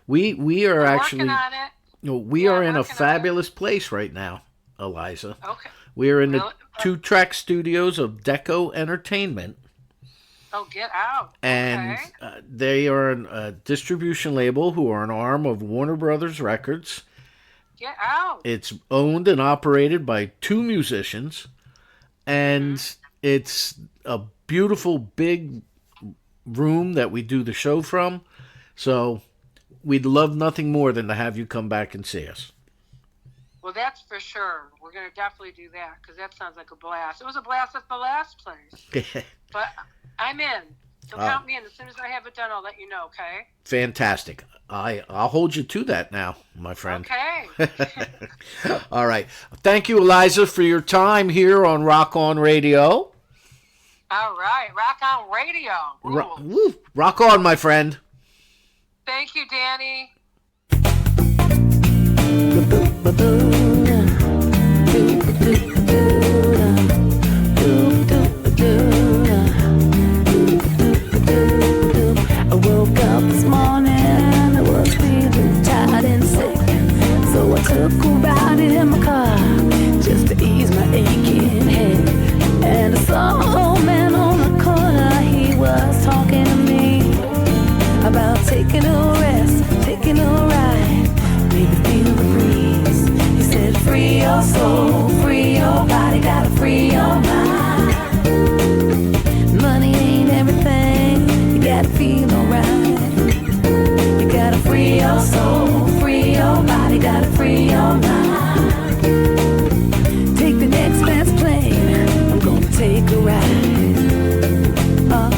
We are actually working on it. We are in a fabulous place right now, Eliza. Okay. We are in the 2-track studios of Deco Entertainment. Oh, get out. And okay. They are a distribution label who are an arm of Warner Brothers Records. Get out. It's owned and operated by 2 musicians. And it's a beautiful big room that we do the show from. So we'd love nothing more than to have you come back and see us. Well, that's for sure. We're going to definitely do that, because that sounds like a blast. It was a blast at the last place. But I'm in. So count me in. As soon as I have it done, I'll let you know, okay? Fantastic. I'll hold you to that now, my friend. Okay. All right. Thank you, Eliza, for your time here on Rock On Radio. All right. Rock On Radio. Rock on, my friend. Thank you, Danny. I woke up this morning, I was feeling tired and sick, so I took a ride in my car just to ease my aching head. And I saw an old man on the corner, he was talking to me about taking a rest, taking a ride, maybe feel the breeze. He said, free your soul, free your body, gotta free your mind. gotta free your mind. Take the next best plane, I'm gonna take a ride. Oh,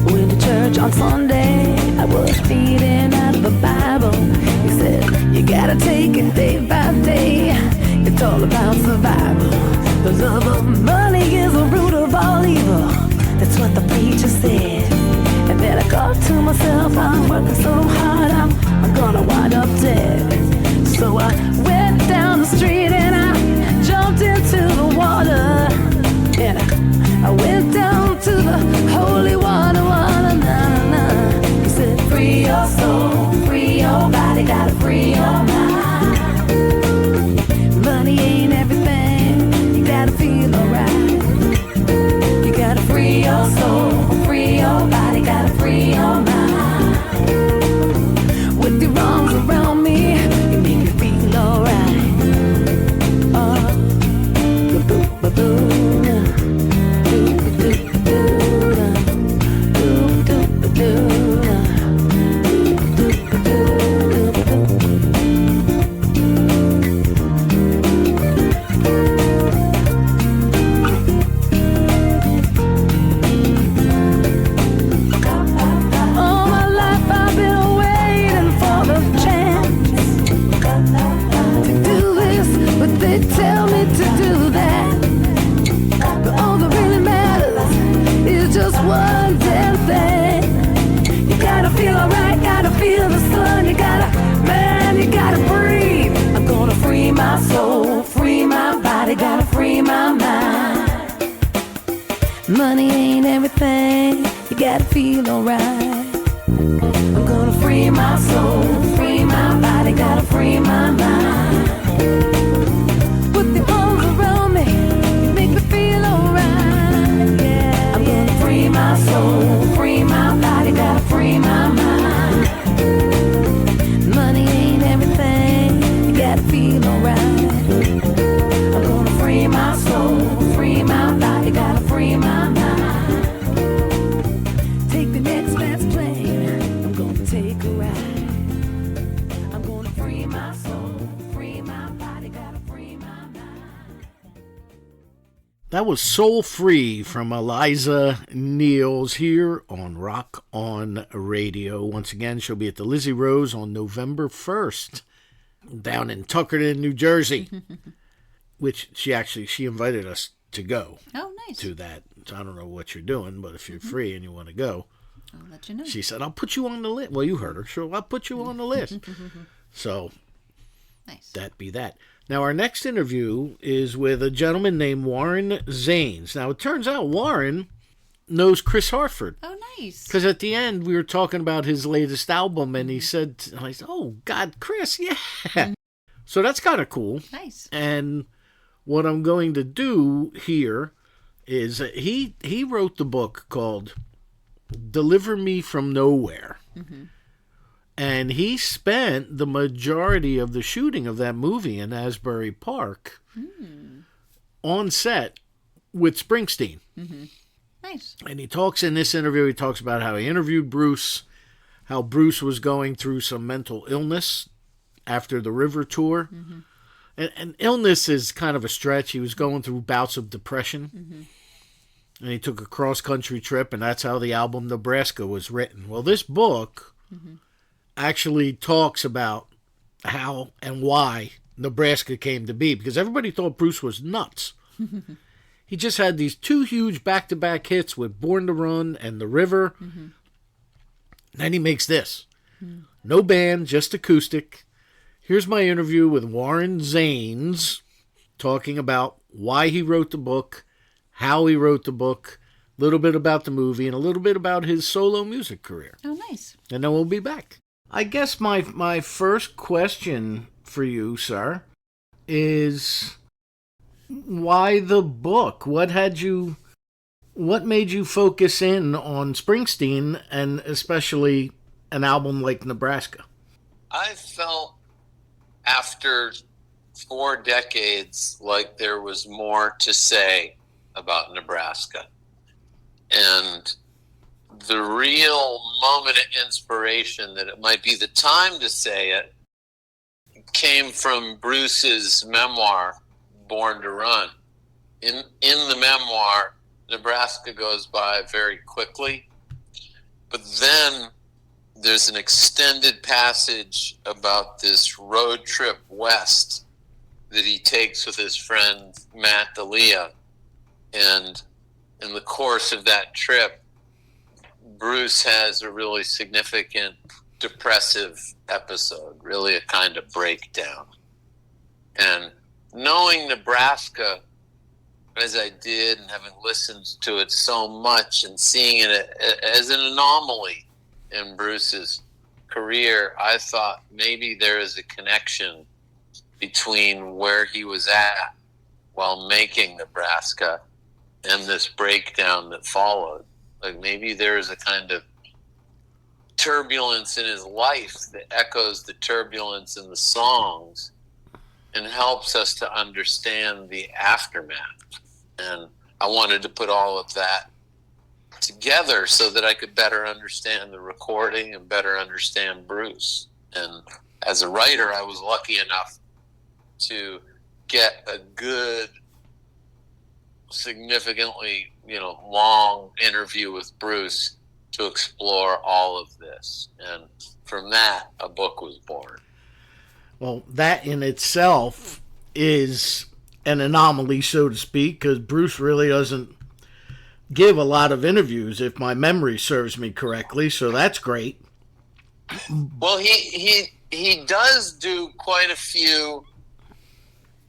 went to church on Sunday, I was reading out of the Bible. He said, you gotta take it day by day. It's all about survival. The love of money is the root of all evil. That's what the preacher said. And then I thought to myself, I'm working so hard, I'm gonna wind up dead. So I went down the street and I jumped into the water. And I went down to the holy water, water, na, na. He said, free your soul, free your body, gotta free your mind. Money ain't everything, you gotta feel alright. You gotta free your soul, free your body, gotta free your mind. With your arms around me, you make me feel alright. Oh, ba-boo-ba-boo. Tell me to do that, but all that really matters is just one damn thing. You gotta feel alright, gotta feel the sun. You gotta, man, you gotta breathe. I'm gonna free my soul, free my body, gotta free my mind. Money ain't everything, you gotta feel alright. I'm gonna free my soul, free my body, gotta free my mind. Put the arms around me, you make me feel alright. Yeah, I'm gonna free my soul, free my body, gotta free my mind. Money ain't everything, you gotta feel alright. I'm gonna free my soul, free my body, gotta free my mind. Take the next best plane, I'm gonna take a ride. I'm gonna free my soul, free my body, gotta free my mind. That was Soul Free from Eliza Neals here on Rock On Radio. Once again, she'll be at the Lizzie Rose on November 1st down in Tuckerton, New Jersey, which she invited us to go Oh, nice. to that. So I don't know what you're doing, but if you're free and you want to go, I'll let you know. she said, I'll put you on the list. Well, you heard her. Sure, I'll put you on the list. So Nice. that be that. Now, our next interview is with a gentleman named Warren Zanes. Now, it turns out Warren knows Chris Hartford. Oh, nice. Because at the end, we were talking about his latest album, and he said, I said, oh, God, Chris, yeah. So that's kind of cool. Nice. And what I'm going to do here is he wrote the book called Deliver Me From Nowhere. And he spent the majority of the shooting of that movie in Asbury Park on set with Springsteen. Nice. And he talks in this interview, he talks about how he interviewed Bruce, how Bruce was going through some mental illness after the River tour. And illness is kind of a stretch. He was going through bouts of depression. And he took a cross-country trip, and that's how the album Nebraska was written. Well, this book actually talks about how and why Nebraska came to be, because everybody thought Bruce was nuts. He just had these two huge back-to-back hits with Born to Run and The River. Then he makes this. No band, just acoustic. Here's my interview with Warren Zanes, talking about why he wrote the book, how he wrote the book, a little bit about the movie, and a little bit about his solo music career. Oh, nice. And then we'll be back. I guess my first question for you, sir, is why the book? What made you focus in on Springsteen, and especially an album like Nebraska? I felt after 4 decades like there was more to say about Nebraska. And the real moment of inspiration that it might be the time to say it came from Bruce's memoir, Born to Run. In the memoir, Nebraska goes by very quickly, but then there's an extended passage about this road trip west that he takes with his friend Matt D'Elia. And in the course of that trip, Bruce has a really significant depressive episode, really a kind of breakdown. And knowing Nebraska as I did, and having listened to it so much and seeing it as an anomaly in Bruce's career, I thought maybe there is a connection between where he was at while making Nebraska and this breakdown that followed. Like maybe there is a kind of turbulence in his life that echoes the turbulence in the songs and helps us to understand the aftermath. And I wanted to put all of that together so that I could better understand the recording and better understand Bruce. And as a writer, I was lucky enough to get a good, significantly, long interview with Bruce to explore all of this. And from that, a book was born. Well, that in itself is an anomaly, so to speak, because Bruce really doesn't give a lot of interviews, if my memory serves me correctly, so that's great. Well, he does do quite a few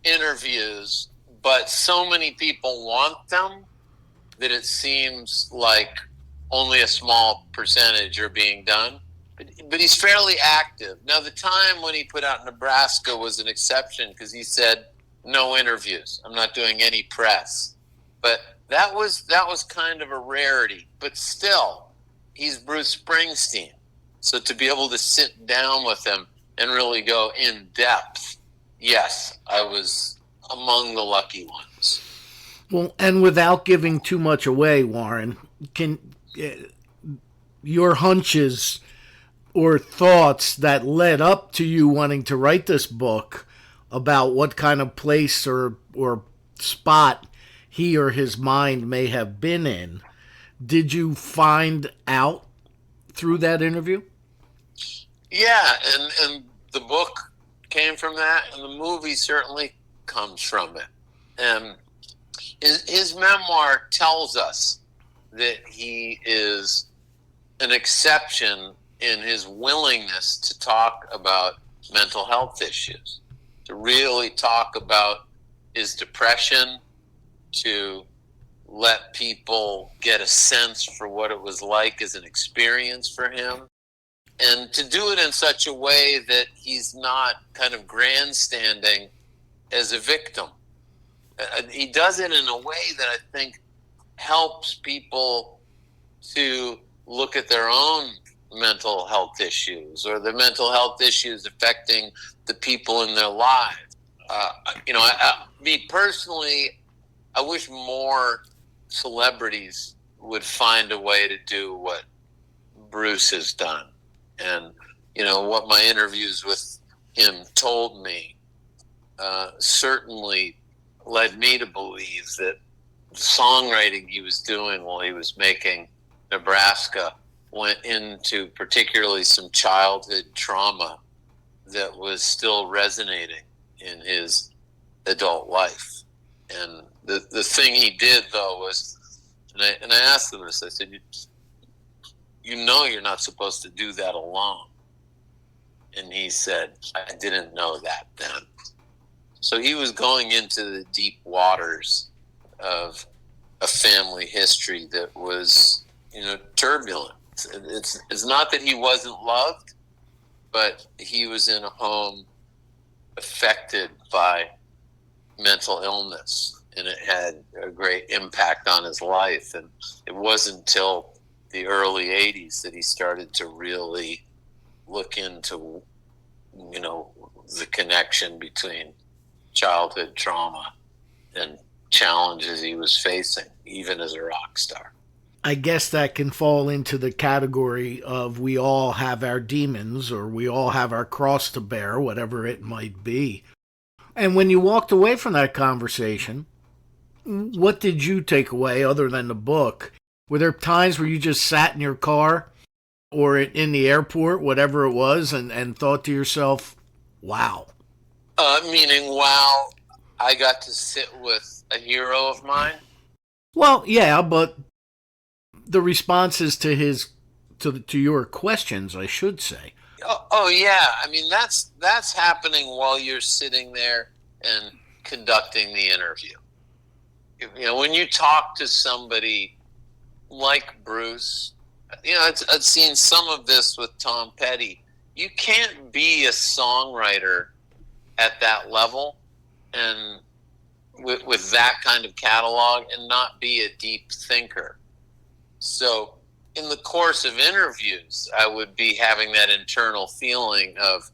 interviews, but so many people want them that it seems like only a small percentage are being done. But he's fairly active. Now, the time when he put out Nebraska was an exception because he said, no interviews. I'm not doing any press. But that was kind of a rarity. But still, he's Bruce Springsteen. So to be able to sit down with him and really go in depth, yes, I was among the lucky ones. Well, and without giving too much away, Warren, can your hunches or thoughts that led up to you wanting to write this book about what kind of place or spot he or his mind may have been in, did you find out through that interview? Yeah, and the book came from that, and the movie certainly comes from it. And his memoir tells us that he is an exception in his willingness to talk about mental health issues, to really talk about his depression, to let people get a sense for what it was like as an experience for him, and to do it in such a way that he's not kind of grandstanding as a victim. He does it in a way that I think helps people to look at their own mental health issues or the mental health issues affecting the people in their lives. Me personally, I wish more celebrities would find a way to do what Bruce has done. And, what my interviews with him told me certainly led me to believe that the songwriting he was doing while he was making Nebraska went into particularly some childhood trauma that was still resonating in his adult life. And the thing he did, though, was, and I asked him this, I said, you're not supposed to do that alone. And he said, I didn't know that then. So he was going into the deep waters of a family history that was, turbulent. It's not that he wasn't loved, but he was in a home affected by mental illness, and it had a great impact on his life. And it wasn't until the early 80s that he started to really look into, the connection between childhood trauma and challenges he was facing, even as a rock star. I guess that can fall into the category of we all have our demons, or we all have our cross to bear, whatever it might be. And when you walked away from that conversation, what did you take away other than the book? Were there times where you just sat in your car or in the airport, whatever it was, and thought to yourself, wow? Meaning, wow, I got to sit with a hero of mine? Well, yeah, but the responses to your questions, I should say. Oh yeah. I mean, that's happening while you're sitting there and conducting the interview. You know, when you talk to somebody like Bruce, you know, I've seen some of this with Tom Petty. You can't be a songwriter at that level and with that kind of catalog and not be a deep thinker. So in the course of interviews, I would be having that internal feeling of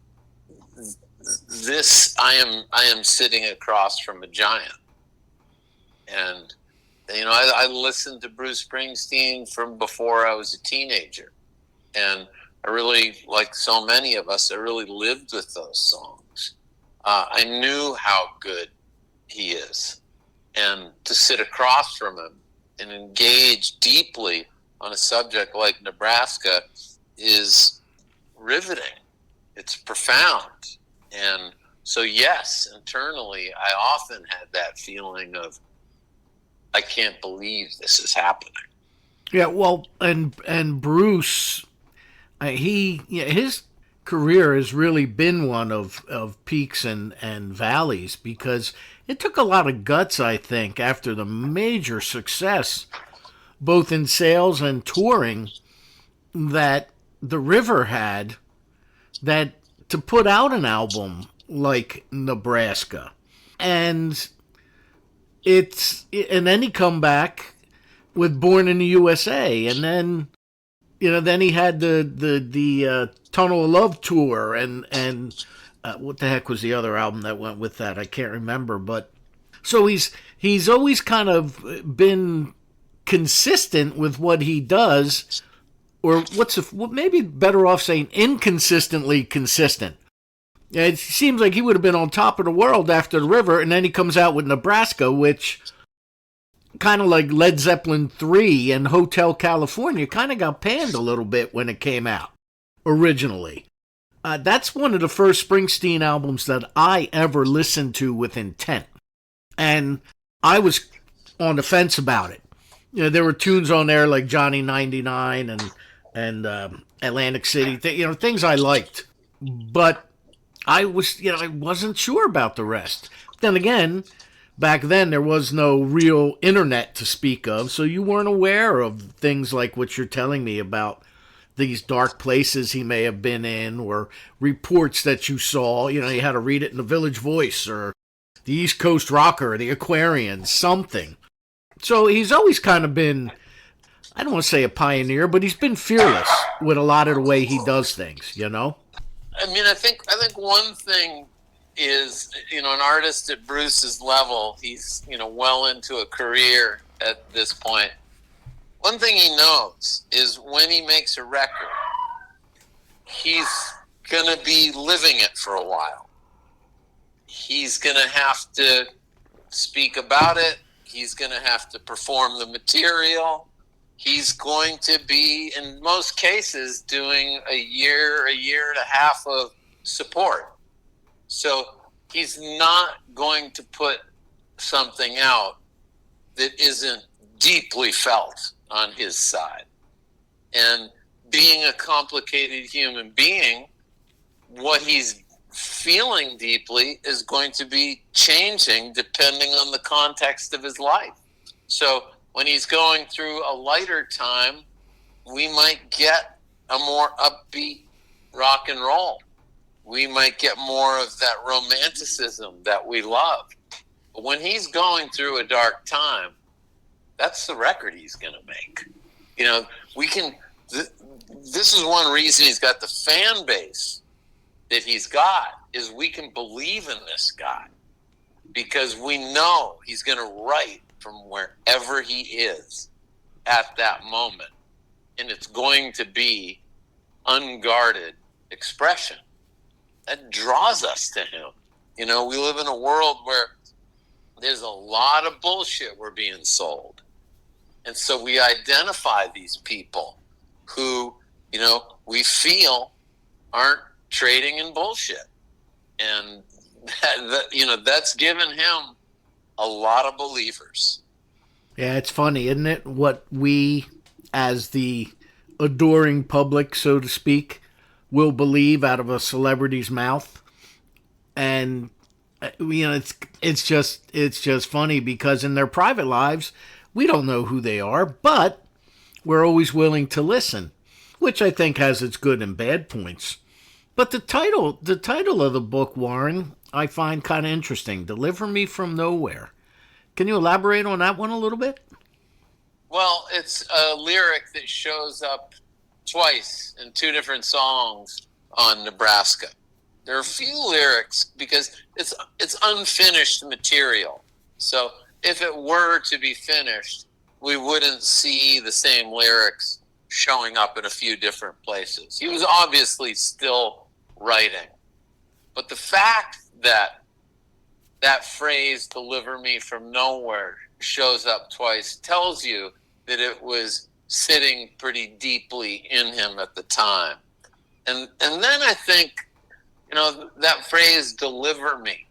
this, I am sitting across from a giant. And, you know, I listened to Bruce Springsteen from before I was a teenager. And I really, like so many of us, I really lived with those songs. I knew how good he is. And to sit across from him and engage deeply on a subject like Nebraska is riveting. It's profound. And so, yes, internally, I often had that feeling of, I can't believe this is happening. Yeah, well, and Bruce, his career has really been one of peaks and valleys, because it took a lot of guts, I think, after the major success, both in sales and touring, that the River had, that to put out an album like Nebraska. And then he come back with Born in the USA, and then then he had the Tunnel of Love tour, and what the heck was the other album that went with that? I can't remember, but so he's always kind of been consistent with what he does, or maybe better off saying inconsistently consistent. It seems like he would have been on top of the world after the River, and then he comes out with Nebraska, which kind of like Led Zeppelin 3 and Hotel California kind of got panned a little bit when it came out originally. That's one of the first Springsteen albums that I ever listened to with intent, and I was on the fence about it. There were tunes on there like Johnny 99 and Atlantic City, things I liked, but I wasn't sure about the rest. Then again, back then there was no real internet to speak of, so you weren't aware of things like what you're telling me about these dark places he may have been in, or reports that you saw. You had to read it in the Village Voice or the East Coast Rocker or the Aquarian, something. So he's always kind of been, I don't want to say a pioneer, but he's been fearless with a lot of the way he does things, I mean, I think one thing is, an artist at Bruce's level, he's, well into a career at this point. One thing he knows is when he makes a record, he's going to be living it for a while. He's going to have to speak about it. He's going to have to perform the material. He's going to be, in most cases, doing a year and a half of support. So he's not going to put something out that isn't deeply felt on his side. And being a complicated human being, what he's feeling deeply is going to be changing depending on the context of his life. So when he's going through a lighter time, we might get a more upbeat rock and roll. We might get more of that romanticism that we love. But when he's going through a dark time, that's the record he's going to make. This is one reason he's got the fan base that he's got, is we can believe in this guy. because we know he's going to write from wherever he is at that moment. And it's going to be unguarded expression that draws us to him. You know, we live in a world where there's a lot of bullshit we're being sold. And so we identify these people who, you know, we feel aren't trading in bullshit. And that's given him a lot of believers. Yeah, it's funny, isn't it? What we, as the adoring public, so to speak, will believe out of a celebrity's mouth. And it's just funny because in their private lives, we don't know who they are, but we're always willing to listen, which I think has its good and bad points. But the title of the book, Warren, I find kind of interesting. Deliver Me from Nowhere. Can you elaborate on that one a little bit? Well, it's a lyric that shows up twice in two different songs on Nebraska. There are a few lyrics because it's unfinished material. So if it were to be finished, we wouldn't see the same lyrics showing up in a few different places. He was obviously still writing. But the fact that that phrase, deliver me from nowhere, shows up twice tells you that it was sitting pretty deeply in him at the time. And then I think, that phrase, deliver me,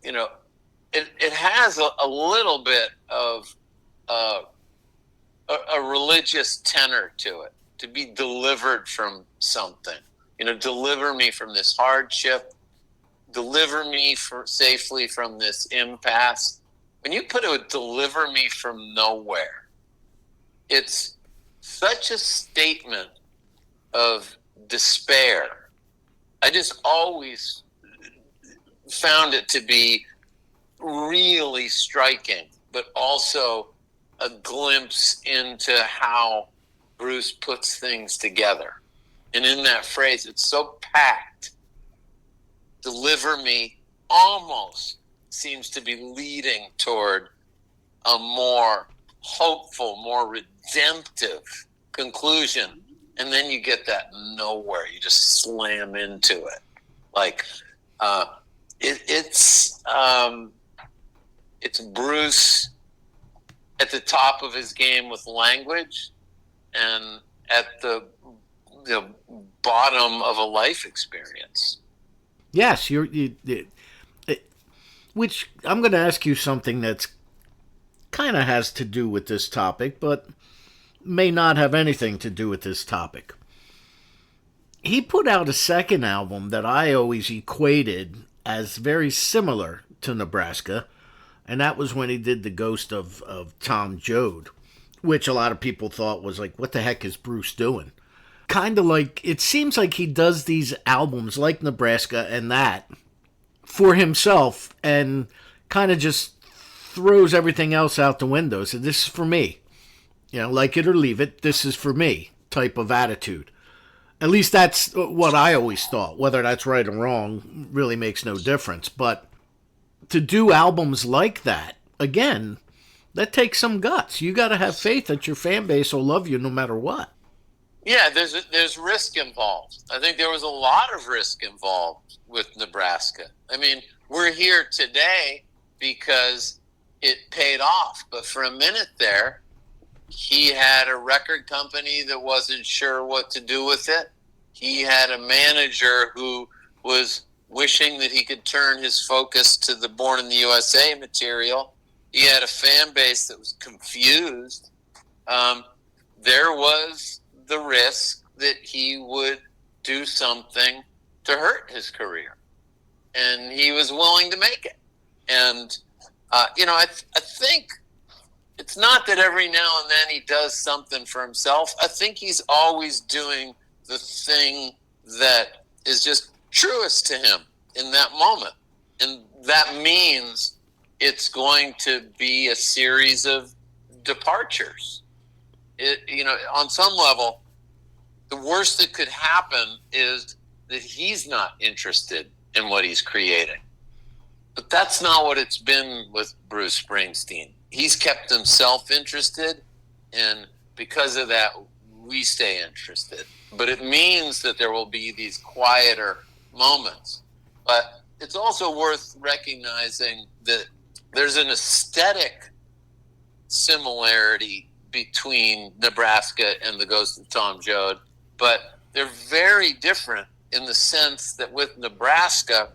it has a little bit of a religious tenor to it, to be delivered from something. Deliver me from this hardship, deliver me safely from this impasse. When you put it, deliver me from nowhere, it's such a statement of despair. I just always found it to be really striking, but also a glimpse into how Bruce puts things together. And in that phrase, it's so packed. Deliver me almost seems to be leading toward a more hopeful, more redemptive conclusion. And then you get that nowhere. You just slam into it. Like, it's Bruce at the top of his game with language and at the bottom of a life experience. Yes, which I'm going to ask you something that's kind of has to do with this topic, but may not have anything to do with this topic. He put out a second album that I always equated as very similar to Nebraska, and that was when he did The Ghost of Tom Joad, which a lot of people thought was like, what the heck is Bruce doing? Kind of like, it seems like he does these albums like Nebraska and that for himself and kind of just throws everything else out the window. So this is for me. Like it or leave it, this is for me type of attitude. At least that's what I always thought. Whether that's right or wrong really makes no difference. But to do albums like that, again, that takes some guts. You got to have faith that your fan base will love you no matter what. Yeah, there's risk involved. I think there was a lot of risk involved with Nebraska. I mean, we're here today because it paid off. But for a minute there, he had a record company that wasn't sure what to do with it. He had a manager who was wishing that he could turn his focus to the Born in the USA material. He had a fan base that was confused. There was the risk that he would do something to hurt his career. And he was willing to make it. And, I think it's not that every now and then he does something for himself. I think he's always doing the thing that is just truest to him in that moment. And that means it's going to be a series of departures. On some level, the worst that could happen is that he's not interested in what he's creating. But that's not what it's been with Bruce Springsteen. He's kept himself interested, and because of that, we stay interested. But it means that there will be these quieter moments. But it's also worth recognizing that there's an aesthetic similarity between Nebraska and the Ghost of Tom Joad, but they're very different in the sense that with Nebraska,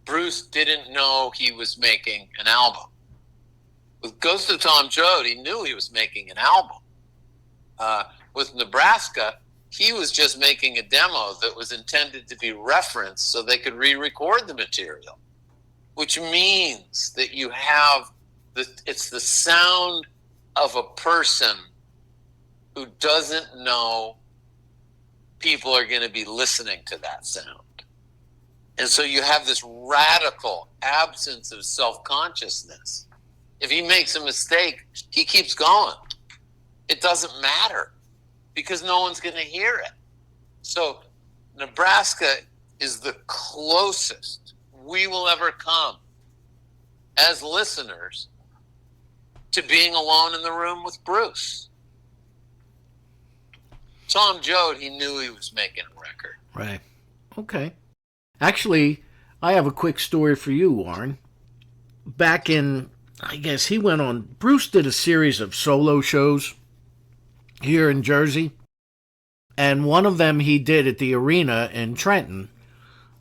Bruce didn't know he was making an album. With Ghost of Tom Joad, he knew he was making an album. With Nebraska, he was just making a demo that was intended to be referenced so they could re-record the material, which means that you have it's the sound of a person who doesn't know people are going to be listening to that sound. And so you have this radical absence of self-consciousness. If he makes a mistake, he keeps going. It doesn't matter because no one's going to hear it. So Nebraska is the closest we will ever come as listeners to being alone in the room with Bruce. Tom Joad, he knew he was making a record. Right. Okay. Actually, I have a quick story for you, Warren. Back in, I guess he went on, Bruce did a series of solo shows here in Jersey. And one of them he did at the arena in Trenton.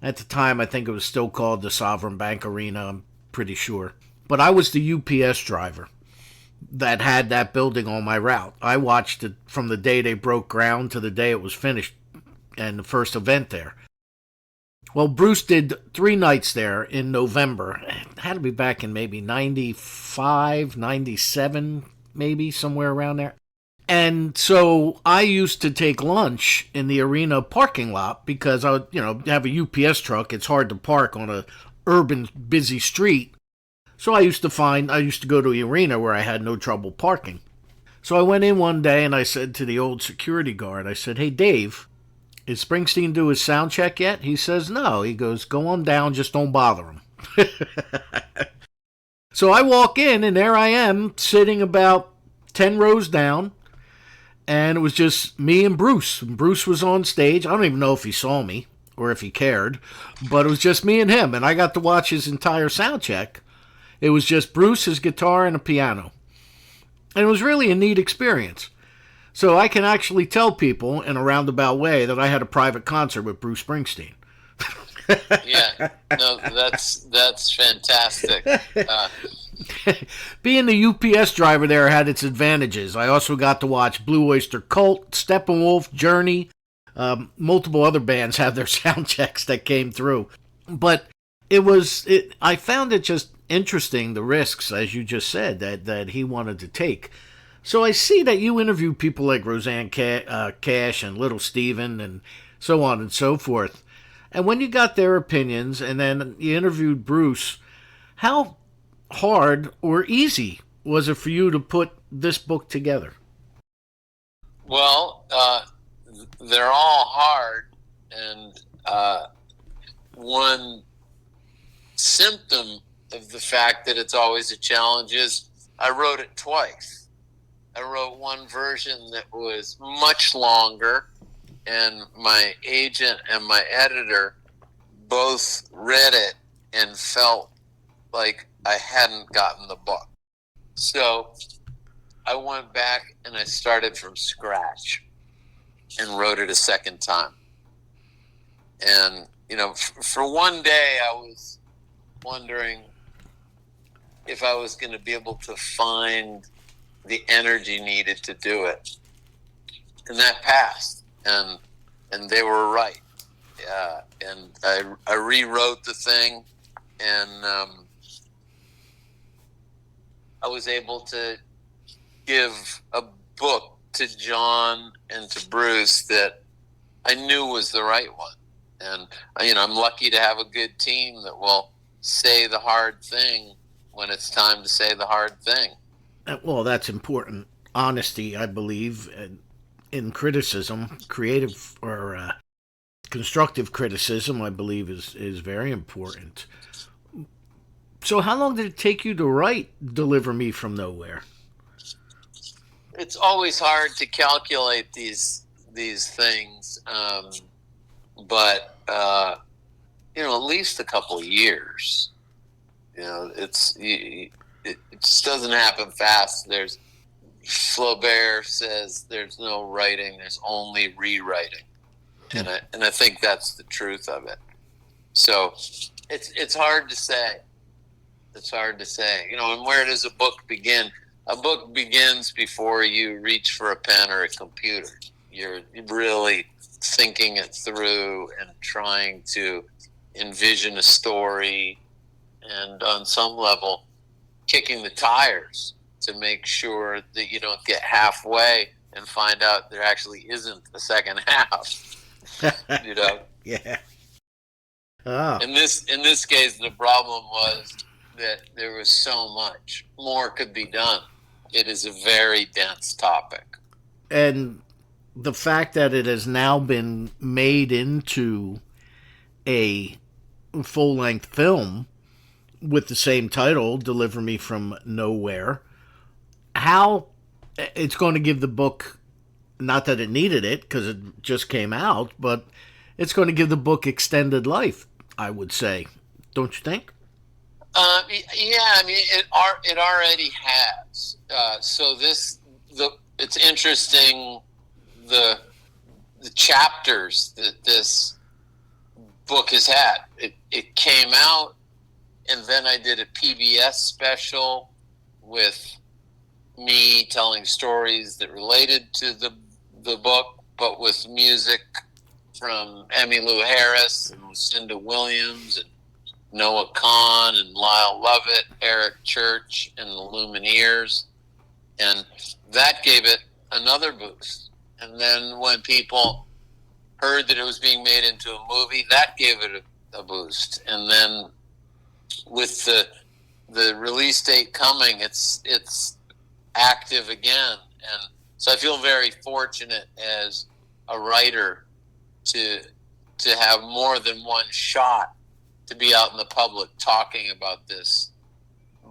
At the time, I think it was still called the Sovereign Bank Arena, I'm pretty sure. But I was the UPS driver that had that building on my route. I watched it from the day they broke ground to the day it was finished and the first event there. Well, Bruce did 3 nights there in November. It had to be back in maybe 95, 97, maybe somewhere around there. And so I used to take lunch in the arena parking lot because I would, have a UPS truck. It's hard to park on a urban busy street. So I used to go to the arena where I had no trouble parking. So I went in one day and I said to the old security guard, I said, "Hey, Dave, is Springsteen do his sound check yet?" He says, "No." He goes, "Go on down, just don't bother him." So I walk in and there I am sitting about 10 rows down. And it was just me and Bruce. And Bruce was on stage. I don't even know if he saw me or if he cared. But it was just me and him. And I got to watch his entire sound check. It was just Bruce, his guitar, and a piano. And it was really a neat experience. So I can actually tell people in a roundabout way that I had a private concert with Bruce Springsteen. Yeah, no, that's fantastic. Being the UPS driver there had its advantages. I also got to watch Blue Oyster Cult, Steppenwolf, Journey. Multiple other bands had their sound checks that came through. But I found it just interesting, the risks, as you just said, that he wanted to take. So I see that you interview people like Roseanne Cash and Little Steven and so on and so forth. And when you got their opinions and then you interviewed Bruce, how hard or easy was it for you to put this book together? Well, they're all hard, and one symptom of the fact that it's always a challenge is I wrote it twice. I wrote one version that was much longer, and my agent and my editor both read it and felt like I hadn't gotten the book. So I went back and I started from scratch and wrote it a second time. And, for one day I was wondering if I was going to be able to find the energy needed to do it. And that passed. And they were right. And I rewrote the thing, and I was able to give a book to John and to Bruce that I knew was the right one. And, I'm lucky to have a good team that will say the hard thing when it's time to say the hard thing. Well, that's important. Honesty, I believe, in criticism, creative or constructive criticism, I believe, is very important. So how long did it take you to write Deliver Me from Nowhere? It's always hard to calculate these things, but at least a couple of years. It just doesn't happen fast. Flaubert says there's no writing, there's only rewriting, and I think that's the truth of it. So it's hard to say. It's hard to say. And where does a book begin? A book begins before you reach for a pen or a computer. You're really thinking it through and trying to envision a story, and on some level, kicking the tires to make sure that you don't get halfway and find out there actually isn't a second half. Yeah. Oh. In this case, the problem was that there was so much more could be done. It is a very dense topic. And the fact that it has now been made into a full-length film with the same title, Deliver Me from Nowhere, how it's going to give the book, not that it needed it because it just came out, but it's going to give the book extended life, I would say. Don't you think? Yeah, it already has. It's interesting the chapters that this book has had. It came out, and then I did a PBS special with me telling stories that related to the book, but with music from Emmylou Harris and Lucinda Williams and Noah Kahn and Lyle Lovett, Eric Church, and the Lumineers. And that gave it another boost. And then when people heard that it was being made into a movie, that gave it a boost. And then with the release date coming, it's active again. And so I feel very fortunate as a writer to have more than one shot to be out in the public talking about this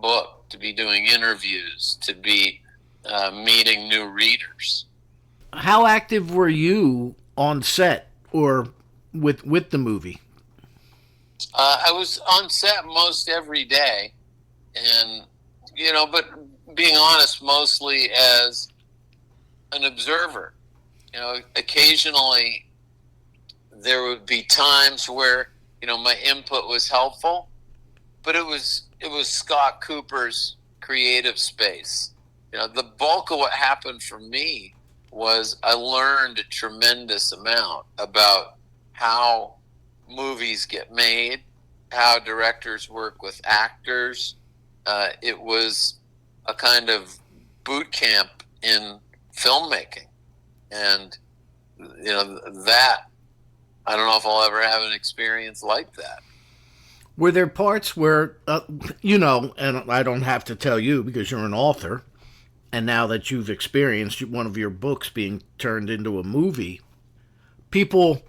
book, to be doing interviews, to be meeting new readers. How active were you on set or with the movie? I was on set most every day, and but being honest, mostly as an observer. Occasionally there would be times where my input was helpful, but it was Scott Cooper's creative space. The bulk of what happened for me was I learned a tremendous amount about how movies get made, how directors work with actors. It was a kind of boot camp in filmmaking, and that I don't know if I'll ever have an experience like that. Were there parts where, and I don't have to tell you because you're an author, and now that you've experienced one of your books being turned into a movie, people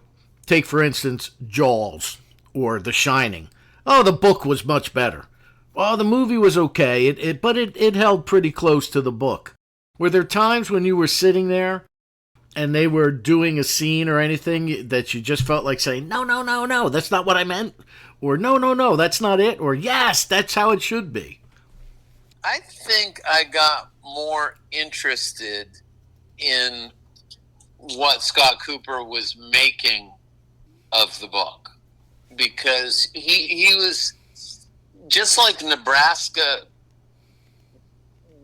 take, for instance, Jaws or The Shining. Oh, the book was much better. Well, the movie was okay, but it held pretty close to the book. Were there times when you were sitting there and they were doing a scene or anything that you just felt like saying, no, that's not what I meant? Or no, that's not it? Or yes, that's how it should be? I think I got more interested in what Scott Cooper was making of the book, because he was just like Nebraska.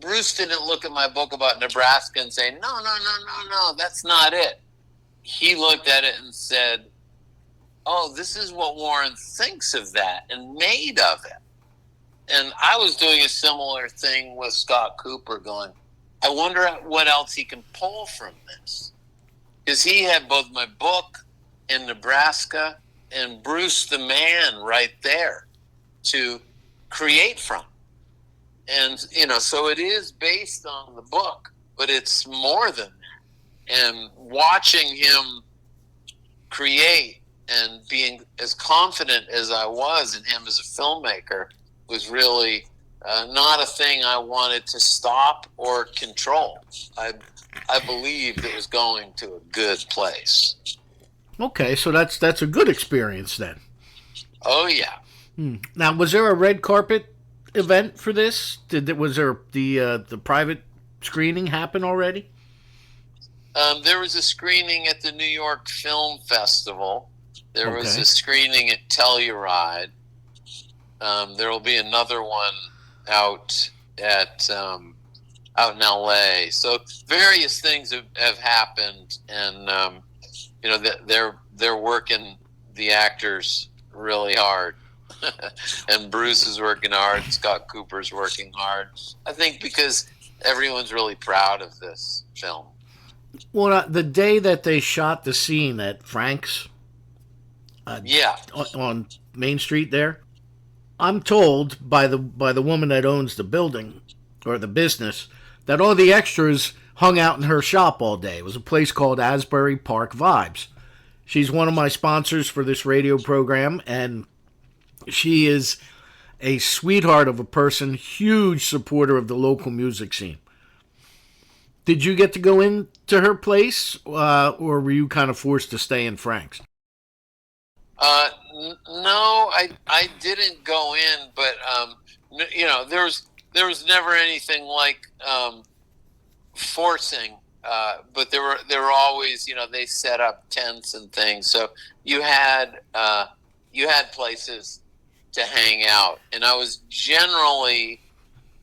Bruce didn't look at my book about Nebraska and say, no, that's not it. He looked at it and said, oh, this is what Warren thinks of that and made of it. And I was doing a similar thing with Scott Cooper, going, I wonder what else he can pull from this. Because he had both my book and Nebraska and Bruce the man right there to create from. And, so it is based on the book, but it's more than that. And watching him create and being as confident as I was in him as a filmmaker, was really not a thing I wanted to stop or control. I believed it was going to a good place. Okay, so that's a good experience then. Oh yeah. Now, was there a red carpet event for this? Was there the private screening happen already? There was a screening at the New York Film Festival. There was Okay. a screening at Telluride. There will be another one out in LA. So various things have happened, and they're working the actors really hard. And Bruce is working hard. Scott Cooper's working hard. I think because everyone's really proud of this film. Well, the day that they shot the scene at Frank's, Yeah. on Main Street there, I'm told by the woman that owns the building or the business that all the extras hung out in her shop all day. It was a place called Asbury Park Vibes. She's one of my sponsors for this radio program, and she is a sweetheart of a person, huge supporter of the local music scene. Did you get to go into her place, or were you kind of forced to stay in Frank's? No, I didn't go in, but there was never anything like forcing. But there were always, they set up tents and things, so you had places to hang out. And I was generally,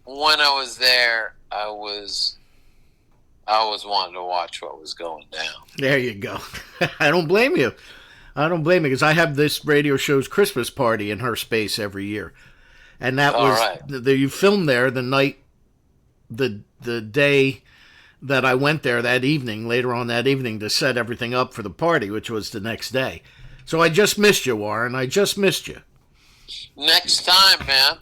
when I was there, I was wanting to watch what was going down. There you go. I don't blame you. Because I have this radio show's Christmas party in her space every year, and that All was right. you filmed there the night, the day that I went there that evening. Later on that evening to set everything up for the party, which was the next day. So I just missed you, Warren. I just missed you. Next time, man.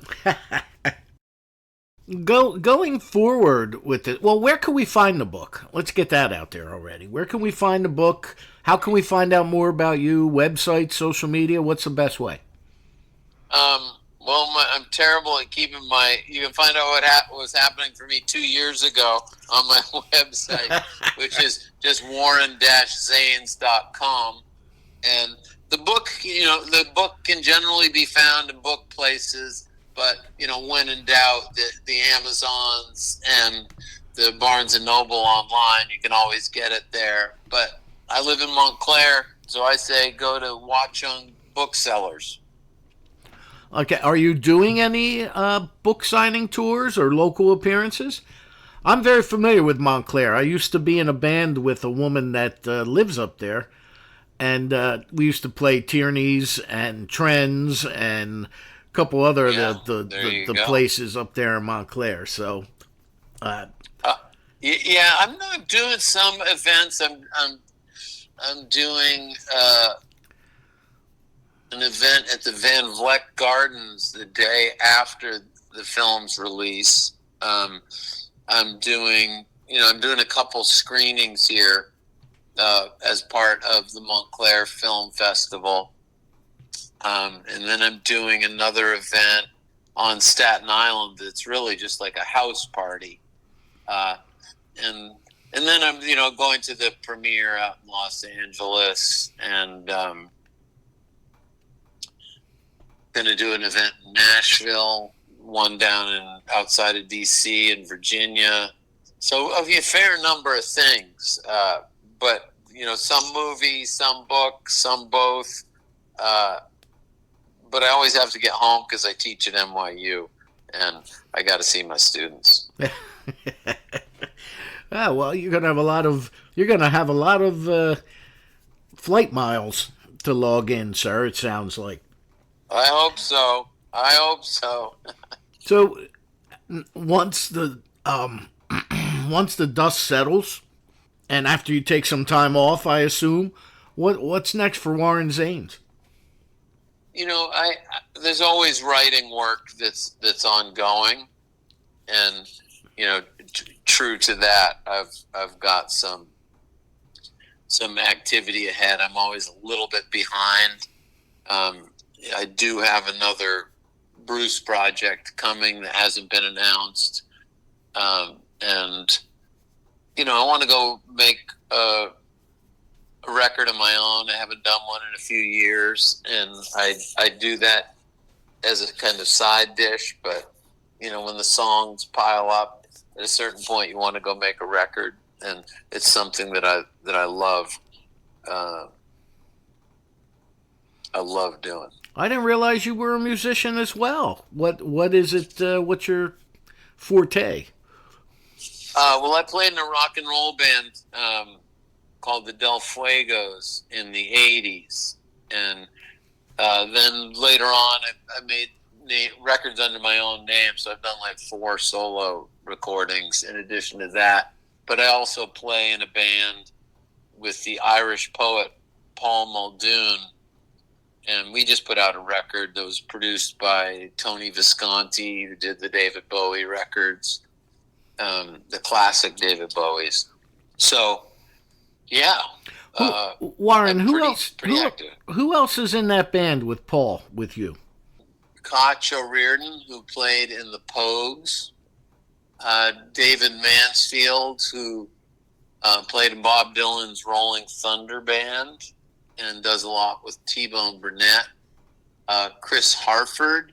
Going forward with it, well, where can we find the book? Let's get that out there already. Where can we find the book? How can we find out more about you? Website, social media? What's the best way? Well, I'm terrible at keeping you can find out what was happening for me 2 years ago on my website, which is just warren-zanes.com. And the book can generally be found in book places, but, when in doubt, the Amazons and the Barnes & Noble online, you can always get it there. But I live in Montclair, so I say go to Watchung Booksellers. Okay, are you doing any book signing tours or local appearances? I'm very familiar with Montclair. I used to be in a band with a woman that lives up there, and we used to play Tierney's and Trends and a couple other the places up there in Montclair. So, I'm not doing some events. I'm doing an event at the Van Vleck Gardens the day after the film's release. I'm doing a couple screenings here as part of the Montclair Film Festival. And then I'm doing another event on Staten Island that's really just like a house party. And then I'm, going to the premiere out in Los Angeles, and going to do an event in Nashville, one down outside of D.C. and Virginia. So a fair number of things, but some movies, some books, some both. But I always have to get home because I teach at NYU, and I got to see my students. Well, you're gonna have a lot of flight miles to log in, sir. It sounds like. I hope so. So, once the dust settles, and after you take some time off, I assume, what's next for Warren Zanes? There's always writing work that's ongoing, and true to that, I've got some activity ahead. I'm always a little bit behind. I do have another Bruce project coming that hasn't been announced. And, I want to go make a record of my own. I haven't done one in a few years, and I do that as a kind of side dish. But, when the songs pile up, at a certain point you want to go make a record, and it's something that I love. I love doing. I didn't realize you were a musician as well. What is it? What's your forte? Well, I played in a rock and roll band called the Del Fuegos in the 80s. And then later on, I made records under my own name. So I've done like 4 solo recordings in addition to that. But I also play in a band with the Irish poet Paul Muldoon. And we just put out a record that was produced by Tony Visconti, who did the David Bowie records, the classic David Bowies. So, yeah. Warren, who else is in that band with Paul, with you? Koch O'Riordan, who played in the Pogues. David Mansfield, who played in Bob Dylan's Rolling Thunder Band and does a lot with T-Bone Burnett. Chris Harford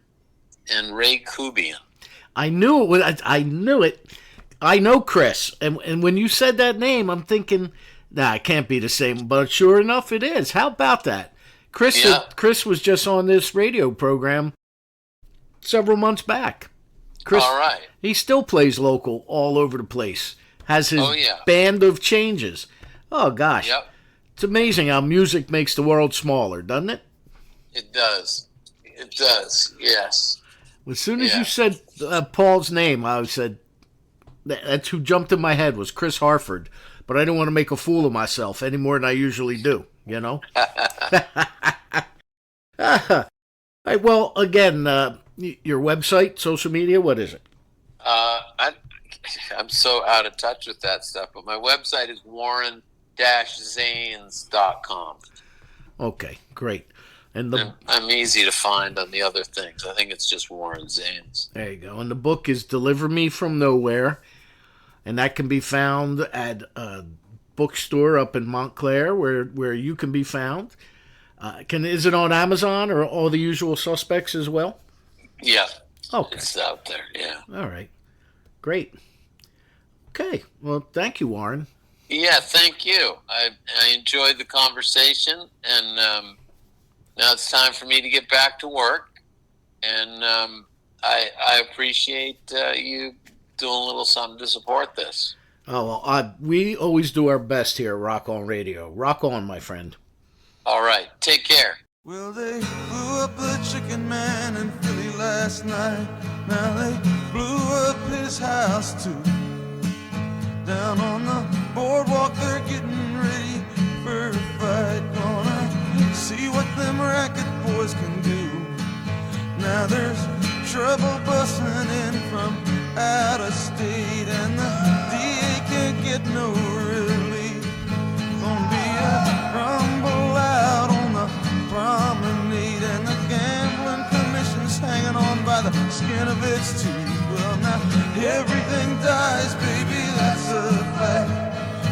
and Ray Kubian. I knew it. I knew it. I know Chris, and when you said that name, I'm thinking, nah, it can't be the same. But sure enough, it is. How about that? Chris was just on this radio program several months back. Chris, all right. He still plays local all over the place. Has his band of changes. Oh gosh, yep. It's amazing how music makes the world smaller, doesn't it? It does. It does. Yes. As soon as you said Paul's name, I said, that's who jumped in my head was Chris Harford. But I didn't want to make a fool of myself any more than I usually do, All right, well, again, your website, social media, what is it? I'm so out of touch with that stuff, but my website is warren-zanes.com. Okay, great. And I'm easy to find on the other things. I think it's just Warren Zanes. There you go. And the book is Deliver Me From Nowhere, and that can be found at a bookstore up in Montclair, where you can be found. Is it on Amazon or all the usual suspects as well? Yeah. Okay. It's out there, yeah. All right. Great. Okay. Well, thank you, Warren. Yeah, thank you. I enjoyed the conversation, and now it's time for me to get back to work. And I appreciate you doing a little something to support this. Oh, well, we always do our best here at Rock On Radio. Rock on, my friend. All right. Take care. Well, they blew up the chicken man in Philly last night. Now they blew up his house, too. Down on the boardwalk, they're getting ready for a fight. Gonna see what them racket boys can do. Now there's trouble busting in from out of state, and the DA can't get no relief. Gonna be a rumble out on the promenade, and the gambling commission's hanging on by the skin of its teeth. Well, now everything dies, baby, that's a fact.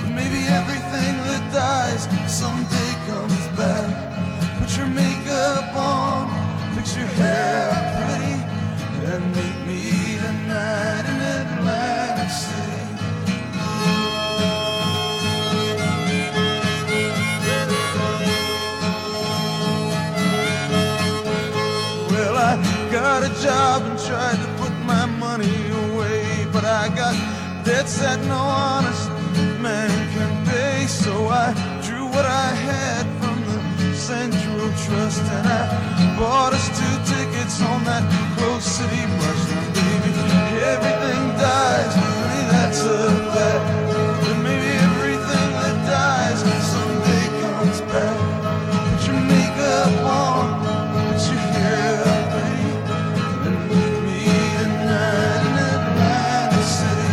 Maybe everything that dies someday comes back. Put your makeup on, fix your hair pretty, and meet me tonight in Atlantic City. Well, I got a job and tried to put my money away, but I got debts that no honest man can pay. So I drew what I had from the Central Trust, and I bought us 2 tickets on that Close City bus. Now, baby, everything dies, honey, that's a fact. And maybe everything that dies someday comes back. Put your makeup on, put your hair up, baby, and meet me tonight in Atlantic City.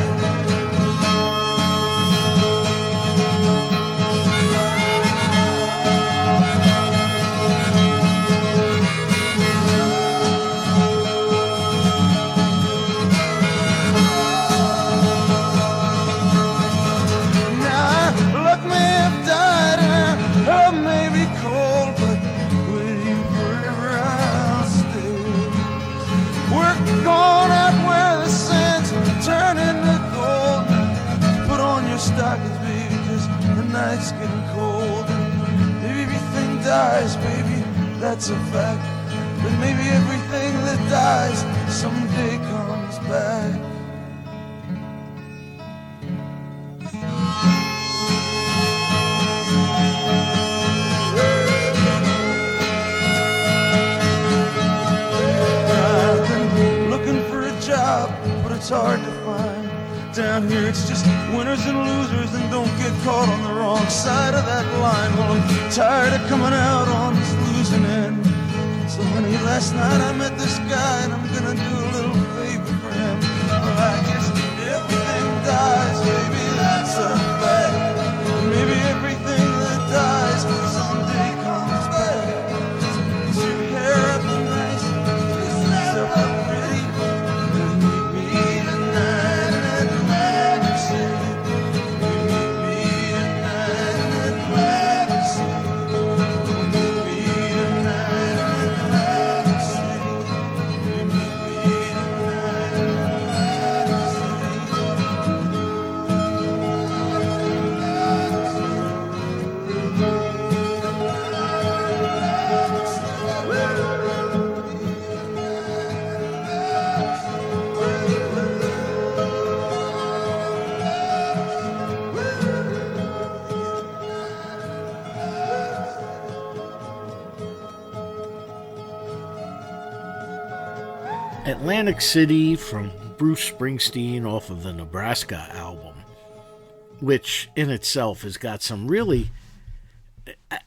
it's getting cold, and maybe everything dies, baby, that's a fact. But maybe everything that dies someday comes back. I've been looking for a job, but it's hard to find. Down here it's just winners and losers, and don't get caught on the wrong side of that line. Well, I'm tired of coming out on this losing end. So honey, last night I met this guy, and I'm gonna do a little favor for him. Well, I guess everything dies, baby, that's a fact. Maybe everything that dies someday comes back. Is your hair up nice? Is yourself up pretty? And meet me tonight at Atlantic City. Meet me tonight at Atlantic City. Meet me tonight at Atlantic City. Meet me tonight at Atlantic Atlantic City from Bruce Springsteen off of the Nebraska album, which in itself has got some really...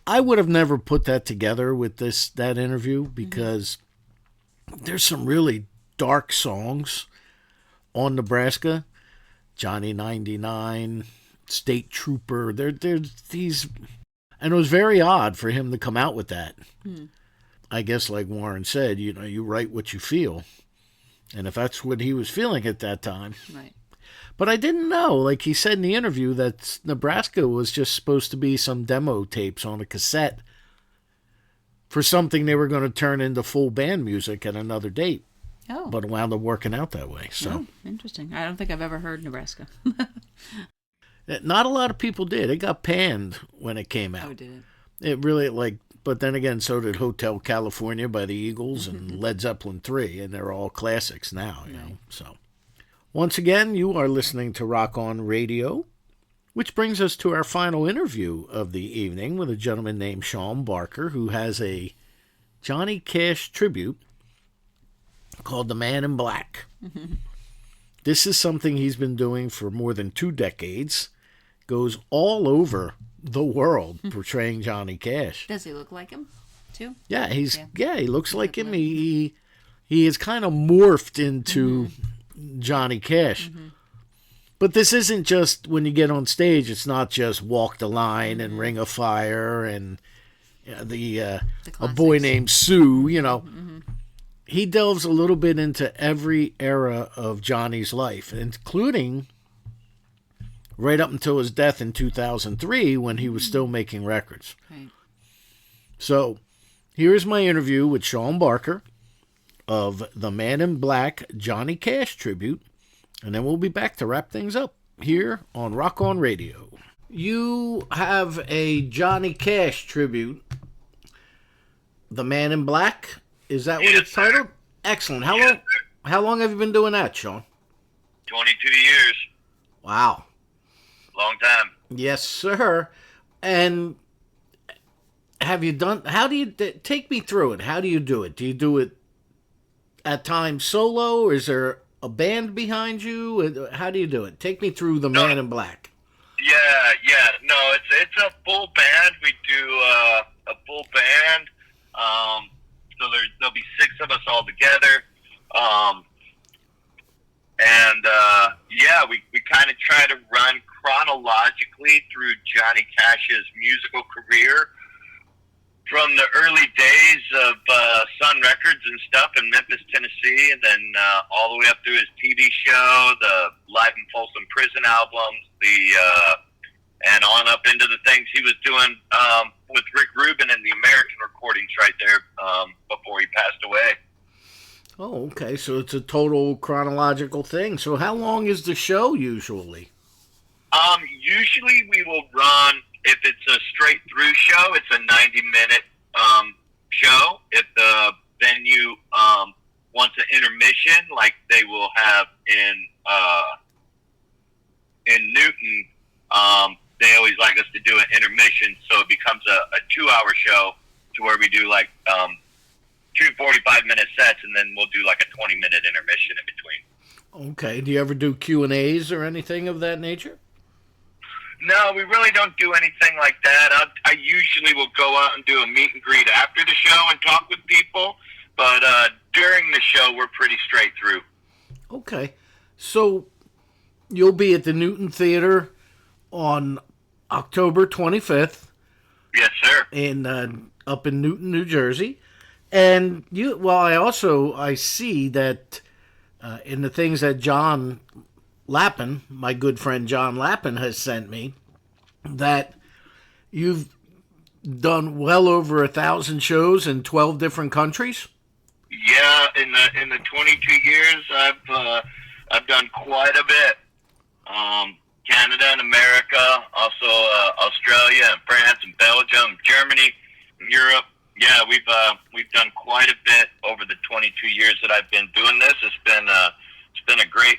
I would have never put that together with that interview, because there's some really dark songs on Nebraska. Johnny 99, State Trooper. There's these... And it was very odd for him to come out with that. I guess, like Warren said, you write what you feel. And if that's what he was feeling at that time. Right. But I didn't know, like he said in the interview, that Nebraska was just supposed to be some demo tapes on a cassette for something they were going to turn into full band music at another date. Oh. But it wound up working out that way. So Oh, interesting. I don't think I've ever heard Nebraska. not a lot of people did. It got panned when it came out. Oh, did it? It really, but then again, so did Hotel California by the Eagles and Led Zeppelin 3, and they're all classics now, you know. So, once again, you are listening to Rock On Radio, which brings us to our final interview of the evening with a gentleman named Sean Barker, who has a Johnny Cash tribute called The Man in Black. This is something he's been doing for more than 2 decades, goes all over the world portraying Johnny Cash. Does he look like him, too? Yeah, he looks like him. He is kind of morphed into Johnny Cash. But this isn't just, when you get on stage, it's not just Walk the Line and Ring of Fire and A Boy Named Sue, He delves a little bit into every era of Johnny's life, including right up until his death in 2003, when he was still making records. Right. So, here's my interview with Sean Barker of the Man in Black Johnny Cash tribute, and then we'll be back to wrap things up here on Rock On Radio. You have a Johnny Cash tribute, The Man in Black. Is that what it's titled? Excellent. How long have you been doing that, Sean? 22 years. Wow. Long time. Yes, sir. And have you done... How do you... Take me through it. How do you do it? Do you do it at times solo? Or is there a band behind you? How do you do it? Take me through The Man in Black. Yeah. No, it's a full band. We do a full band. So there'll be 6 of us all together. We kind of try to run chronologically through Johnny Cash's musical career from the early days of Sun Records and stuff in Memphis, Tennessee, and then all the way up through his TV show, the Live in Folsom Prison albums, and on up into the things he was doing with Rick Rubin and the American recordings right there before he passed away. Oh, okay. So it's a total chronological thing. So how long is the show usually? Usually we will run if it's a straight through show, it's a 90-minute show. If the venue wants an intermission, like they will have in Newton, they always like us to do an intermission, so it becomes a 2-hour show to where we do like 2 45-minute sets, and then we'll do like a 20-minute intermission in between. Okay. Do you ever do Q&As or anything of that nature? No, we really don't do anything like that. I usually will go out and do a meet and greet after the show and talk with people, but during the show, we're pretty straight through. Okay. So you'll be at the Newton Theater on October 25th. Yes, sir. Up in Newton, New Jersey. And I see that in the things that John Lappin, my good friend John Lappin, has sent me, that you've done well over 1,000 shows in 12 different countries. Yeah, in the 22 years, I've done quite a bit. Canada and America, also Australia and France and Belgium, Germany, Europe. Yeah, we've done quite a bit over the 22 years that I've been doing this. It's been a great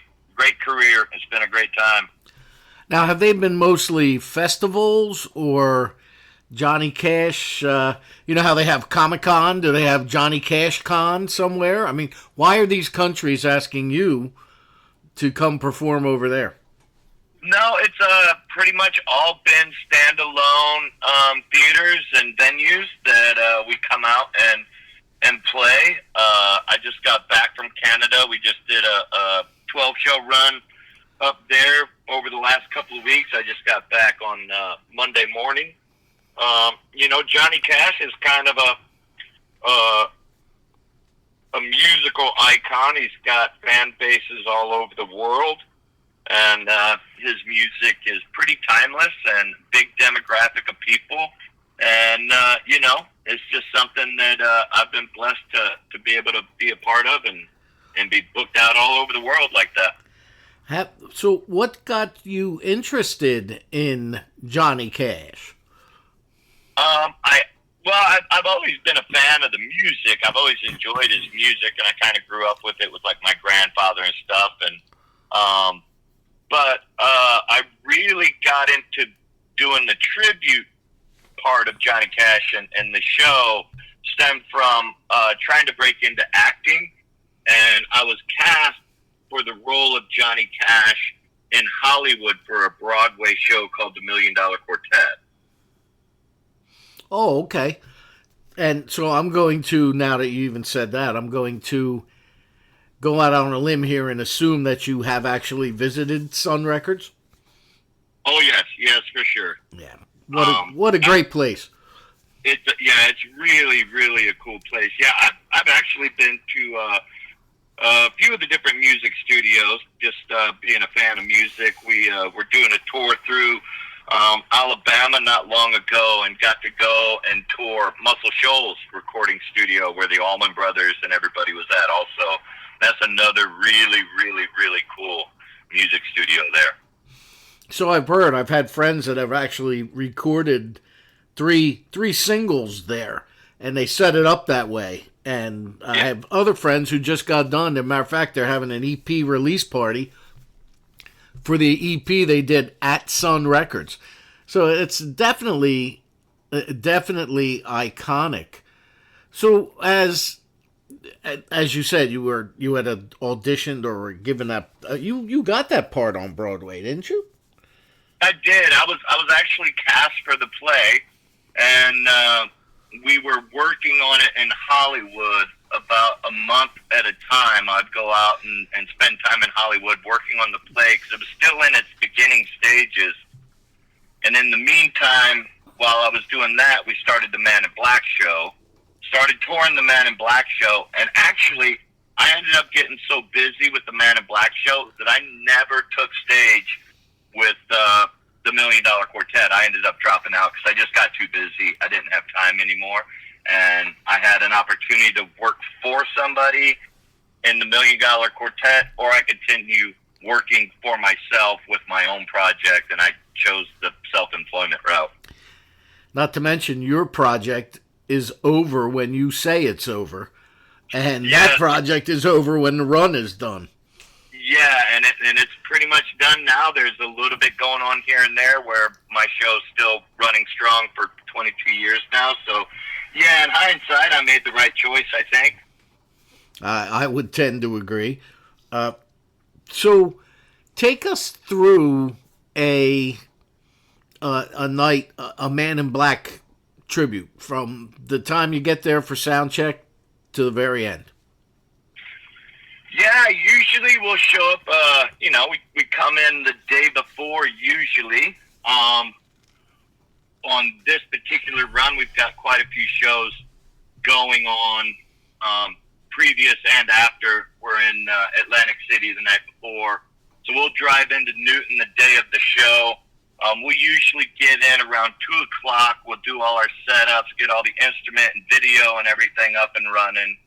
career. It's been a great time. Now, have they been mostly festivals or Johnny Cash? You know how they have Comic-Con? Do they have Johnny Cash Con somewhere? I mean, why are these countries asking you to come perform over there? No, it's pretty much all been standalone theaters and venues that we come out and play. I just got back from Canada. We just did a 12-show run up there over the last couple of weeks. I just got back on Monday morning. Johnny Cash is kind of a musical icon. He's got fan bases all over the world, and his music is pretty timeless and big demographic of people. And, it's just something that I've been blessed to be able to be a part of and be booked out all over the world like that. So what got you interested in Johnny Cash? I've always been a fan of the music. I've always enjoyed his music, and I kind of grew up with it with like my grandfather and stuff. And but I really got into doing the tribute part of Johnny Cash, and the show stemmed from trying to break into acting, and I was cast for the role of Johnny Cash in Hollywood for a Broadway show called The $1 Million Quartet. Oh, okay. And so I'm going to, now that you even said that, I'm going to go out on a limb here and assume that you have actually visited Sun Records. Oh, yes, for sure. Yeah. What a great place. It's really, really a cool place. Yeah, I've actually been to a few of the different music studios, just being a fan of music. We're doing a tour through Alabama not long ago, and got to go and tour Muscle Shoals recording studio where the Allman Brothers and everybody was at also. That's another really, really, really cool music studio there. So I've had friends that have actually recorded three singles there, and they set it up that way. And I have other friends who just got done. As a matter of fact, they're having an EP release party for the EP they did at Sun Records. So it's definitely iconic. So as you said, you had auditioned or were given that. You got that part on Broadway, didn't you? I did. I was actually cast for the play, and we were working on it in Hollywood about a month at a time. I'd go out and spend time in Hollywood working on the play because it was still in its beginning stages. And in the meantime, while I was doing that, we started the Man in Black show, started touring the Man in Black show, and actually I ended up getting so busy with the Man in Black show that I never took stage with the $1 Million Quartet. I ended up dropping out because I just got too busy. I didn't have time anymore. And I had an opportunity to work for somebody in the $1 Million Quartet, or I continue working for myself with my own project, and I chose the self-employment route. Not to mention your project is over when you say it's over, and that project is over when the run is done. Yeah, and it's pretty much done now. There's a little bit going on here and there where my show's still running strong for 22 years now. So, yeah, in hindsight, I made the right choice, I think. I would tend to agree. So, take us through a night, a Man in Black tribute, from the time you get there for sound check to the very end. Yeah, usually we'll show up, we come in the day before usually. On this particular run, we've got quite a few shows going on, previous and after. We're in Atlantic City the night before. So we'll drive into Newton the day of the show. We usually get in around 2 o'clock. We'll do all our setups, get all the instrument and video and everything up and running,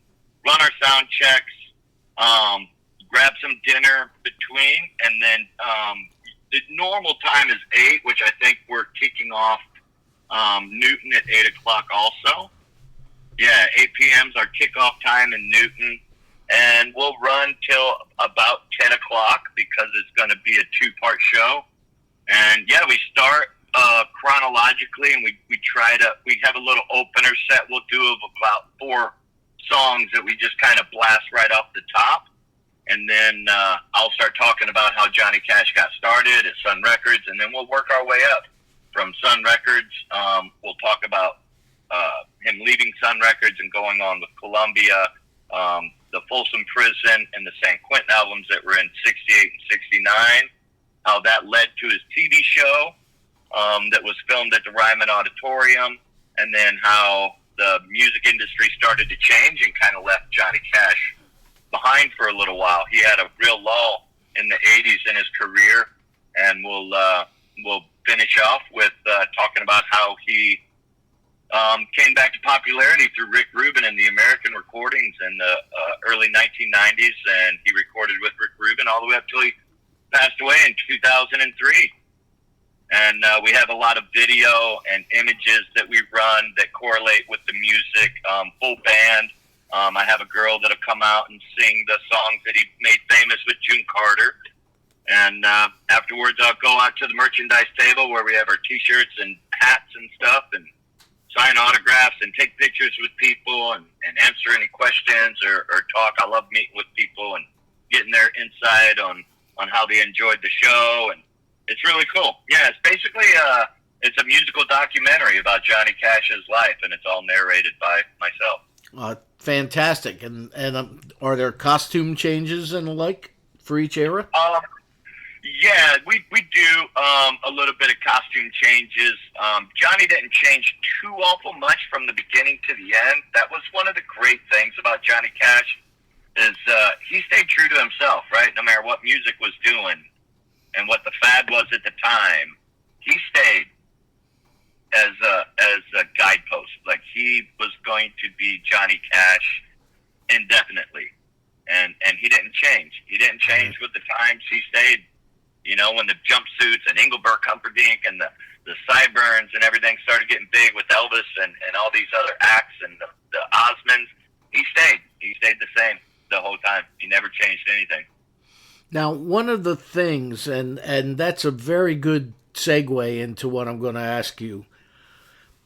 run our sound checks, grab some dinner between, and then the normal time is 8, which I think we're kicking off Newton at 8 o'clock also. Yeah, 8 p.m. is our kickoff time in Newton, and we'll run till about 10 o'clock because it's going to be a 2-part show. And yeah, we start chronologically, and we have a little opener set we'll do of about 4 songs that we just kind of blast right off the top. And then I'll start talking about how Johnny Cash got started at Sun Records, and then we'll work our way up from Sun Records. We'll talk about him leaving Sun Records and going on with Columbia, the Folsom Prison and the San Quentin albums that were in 68 and 69, how that led to his TV show that was filmed at the Ryman Auditorium, and then how the music industry started to change and kind of left Johnny Cash behind for a little while. He had a real lull in the 80s in his career, and we'll finish off with talking about how he came back to popularity through Rick Rubin and the American recordings in the early 1990s, and he recorded with Rick Rubin all the way up till he passed away in 2003. And we have a lot of video and images that we run that correlate with the music, full band. I have a girl that'll come out and sing the songs that he made famous with June Carter. And afterwards, I'll go out to the merchandise table where we have our T-shirts and hats and stuff, and sign autographs and take pictures with people and answer any questions or talk. I love meeting with people and getting their insight on how they enjoyed the show. And it's really cool. Yeah, it's basically it's a musical documentary about Johnny Cash's life, and it's all narrated by myself. Fantastic. And are there costume changes and the like for each era? Yeah, we do a little bit of costume changes. Johnny didn't change too awful much from the beginning to the end. That was one of the great things about Johnny Cash, is he stayed true to himself, right? No matter what music was doing and what the fad was at the time, he stayed as a guidepost. Like, he was going to be Johnny Cash indefinitely, and he didn't change. He didn't change with the times. He stayed. You know, when the jumpsuits and Engelbert Humperdinck and the sideburns and everything started getting big with Elvis and all these other acts and the Osmonds, he stayed. He stayed the same the whole time. He never changed anything. Now, one of the things, and that's a very good segue into what I'm going to ask you.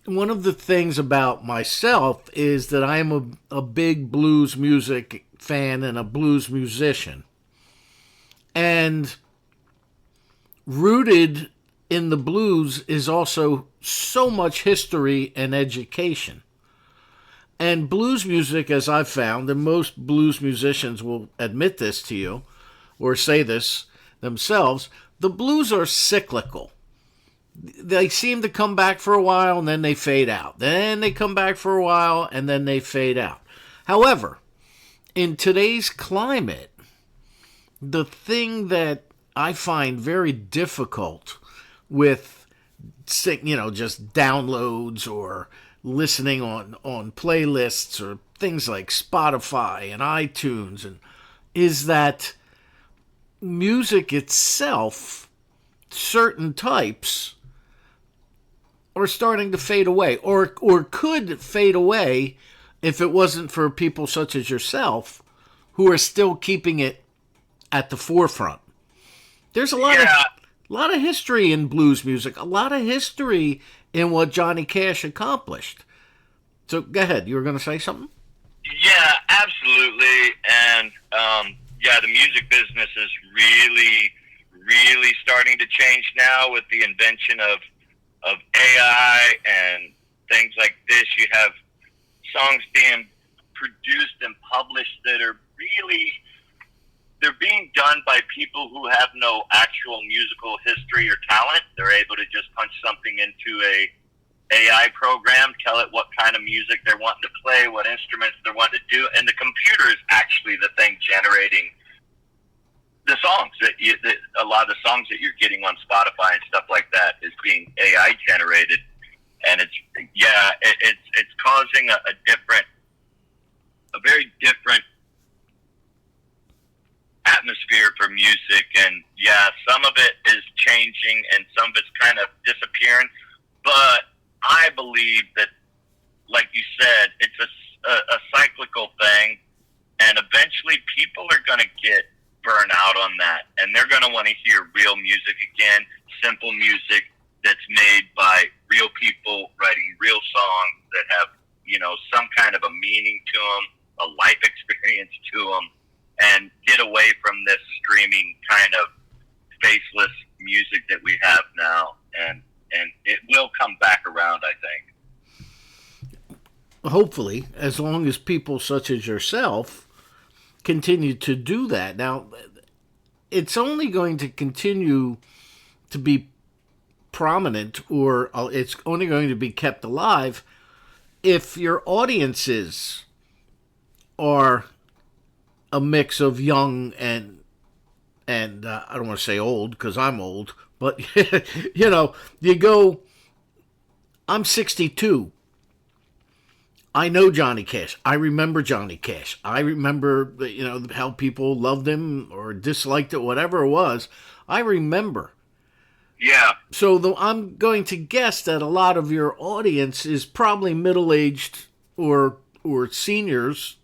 One of the things about myself is that I'm a big blues music fan and a blues musician. And rooted in the blues is also so much history and education. And blues music, as I've found, and most blues musicians will admit this to you, or say this themselves, the blues are cyclical. They seem to come back for a while and then they fade out. Then they come back for a while and then they fade out. However, in today's climate, the thing that I find very difficult with, just downloads or listening on playlists or things like Spotify and iTunes, is that music itself, certain types, are starting to fade away, or could fade away if it wasn't for people such as yourself who are still keeping it at the forefront. There's a lot of history in blues music, a lot of history in what Johnny Cash accomplished. So go ahead, you were going to say something? Yeah, absolutely. And the music business is really, really starting to change now with the invention of AI and things like this. You have songs being produced and published that are really, they're being done by people who have no actual musical history or talent. They're able to just punch something into a AI program, tell it what kind of music they're wanting to play, what instruments they're wanting to do, and the computer is actually the thing generating the songs. A lot of the songs that you're getting on Spotify and stuff like that is being AI generated, and it's causing a very different atmosphere for music. And some of it is changing and some of it's kind of disappearing, but I believe that, like you said, it's a cyclical thing, and eventually people are going to get burned out on that, and they're going to want to hear real music again, simple music that's made by real people writing real songs that have, some kind of a meaning to them, a life experience to them, and get away from this streaming kind of faceless music that we have now. And it will come back around, I think. Hopefully, as long as people such as yourself continue to do that. Now, it's only going to continue to be prominent, or it's only going to be kept alive if your audiences are a mix of young and I don't want to say old because I'm old, but you go, I'm 62. I know Johnny Cash. I remember Johnny Cash. I remember, how people loved him or disliked it, whatever it was. I remember. Yeah. So I'm going to guess that a lot of your audience is probably middle-aged or seniors.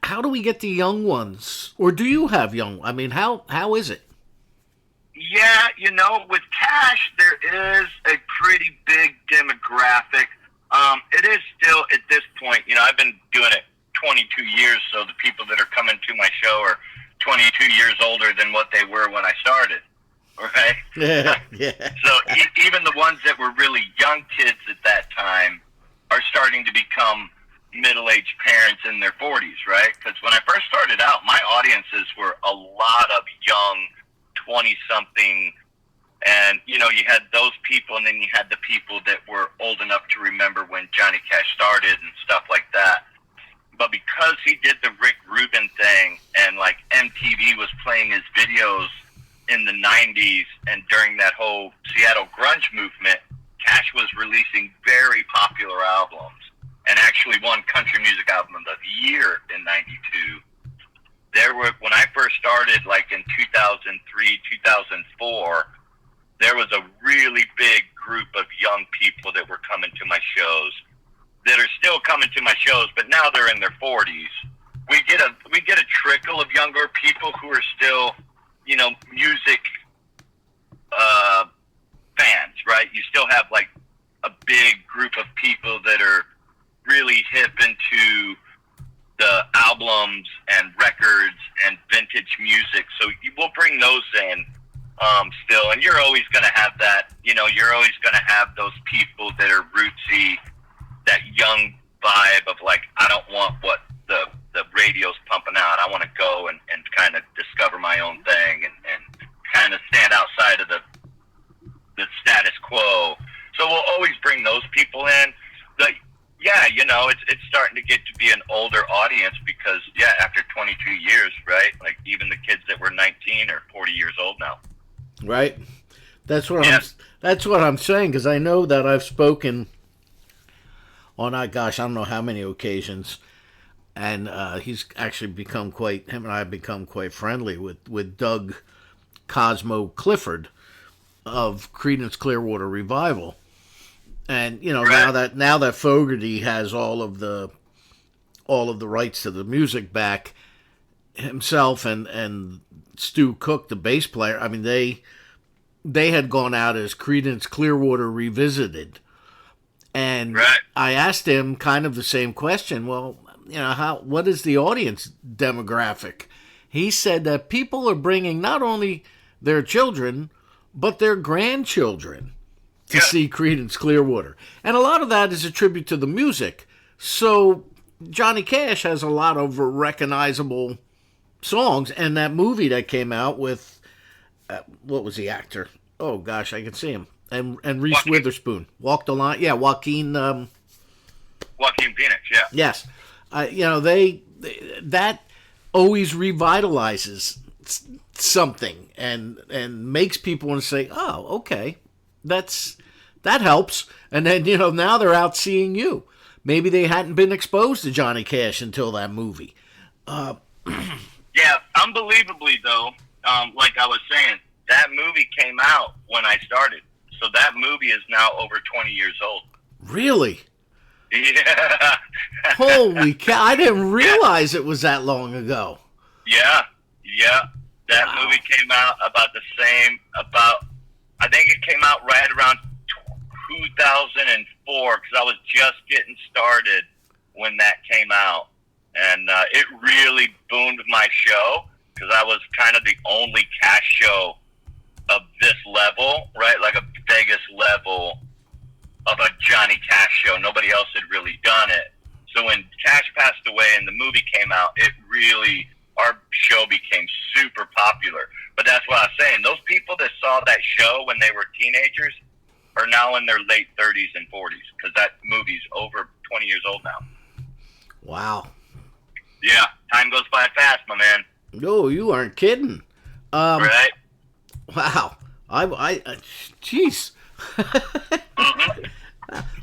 How do we get the young ones? Or do you have young? I mean, how is it? Yeah, with Cash, there is a pretty big demographic. It is still, at this point, I've been doing it 22 years, so the people that are coming to my show are 22 years older than what they were when I started, right? Yeah. So even the ones that were really young kids at that time are starting to become middle-aged parents in their 40s, right? Because when I first started out, my audiences were a lot of young 20-something, and, you had those people, and then you had the people that were old enough to remember when Johnny Cash started and stuff like that. But because he did the Rick Rubin thing, and, like, MTV was playing his videos in the 90s, and during that whole Seattle grunge movement, Cash was releasing very popular albums, and actually won Country Music Album of the Year in '92. When I first started, like in 2003, 2004, there was a really big group of young people that were coming to my shows, that are still coming to my shows, but now they're in their 40s. We get a trickle of younger people who are still, music fans, right? You still have like a big group of people that are really hip into the albums and records and vintage music. So we'll bring those in still. And you're always going to have that, you're always going to have those people that are rootsy, that young vibe of like, I don't want what the radio's pumping out. I want to go and kind of discover my own thing and kind of stand outside of the status quo. So we'll always bring those people in. But yeah, it's starting to get to be an older audience because, after 22 years, right? Like even the kids that were 19 are 40 years old now. Right. That's what I'm saying, because I know that I've spoken on, I don't know how many occasions, and he's actually him and I have become quite friendly with Doug Cosmo Clifford, of Creedence Clearwater Revival. And Right. now that Fogerty has all of the rights to the music back himself, and Stu Cook, the bass player, I mean, they had gone out as Creedence Clearwater Revisited. And Right. I asked him kind of the same question. Well, what is the audience demographic? He said that people are bringing not only their children, but their grandchildren to Yeah. see Creedence Clearwater. And a lot of that is a tribute to the music. So Johnny Cash has a lot of recognizable songs. And that movie that came out with, what was the actor? Oh, gosh, I can see him. And Reese Joaquin. Witherspoon. Walk the Line. Yeah, Joaquin. Joaquin Phoenix, yeah. Yes. That always revitalizes something and makes people want to say, oh, okay, that helps. And then, now they're out seeing you. Maybe they hadn't been exposed to Johnny Cash until that movie. Yeah, unbelievably though, like I was saying, that movie came out when I started. So that movie is now over 20 years old. Really? Yeah. Holy cow. I didn't realize it was that long ago. Yeah. That Wow. movie came out I think it came out right around 2004, because I was just getting started when that came out. And it really boomed my show, because I was kind of the only Cash show of this level, right? Like a Vegas level of a Johnny Cash show. Nobody else had really done it. So when Cash passed away and the movie came out, our show became super popular. But that's what I was saying. Those people that saw that show when they were teenagers are now in their late 30s and 40s, because that movie's over 20 years old now. Wow. Yeah, time goes by fast, my man. No, you aren't kidding. Right? Wow. Jeez.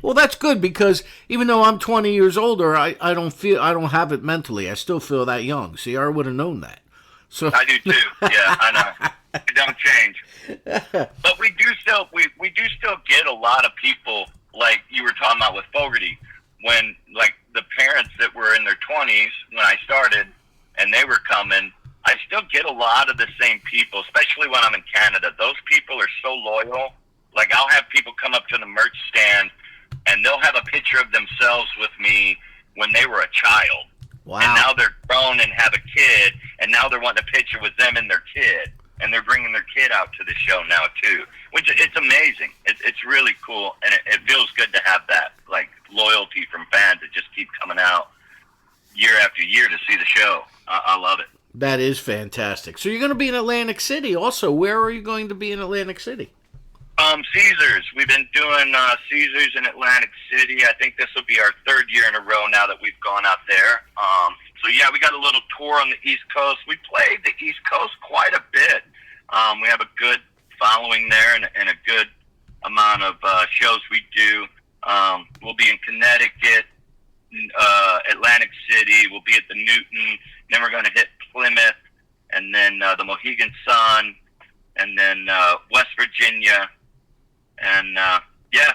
Well, that's good, because even though I'm 20 years older, I don't have it mentally. I still feel that young. See, I would have known that. So I do too. Yeah, I know. It don't change. But we do still get a lot of people, like you were talking about with Fogerty, when like the parents that were in their 20s when I started and they were coming, I still get a lot of the same people, especially when I'm in Canada. Those people are so loyal. Like, I'll have people come up to the merch stand and they'll have a picture of themselves with me when they were a child. wow. And now they're grown and have a kid, and now they're wanting a picture with them and their kid. And they're bringing their kid out to the show now, too. Which, it's amazing. It's really cool, and it feels good to have that, like, loyalty from fans that just keep coming out year after year to see the show. I love it. That is fantastic. So you're going to be in Atlantic City also. Where are you going to be in Atlantic City? Caesars. We've been doing Caesars in Atlantic City. I think this will be our third year in a row now that we've gone out there. So yeah, we got a little tour on the East Coast. We played the East Coast quite a bit. We have a good following there and a good amount of shows we do. We'll be in Connecticut, Atlantic City. We'll be at the Newton. Then we're going to hit Plymouth, and then the Mohegan Sun, and then West Virginia. And, yeah,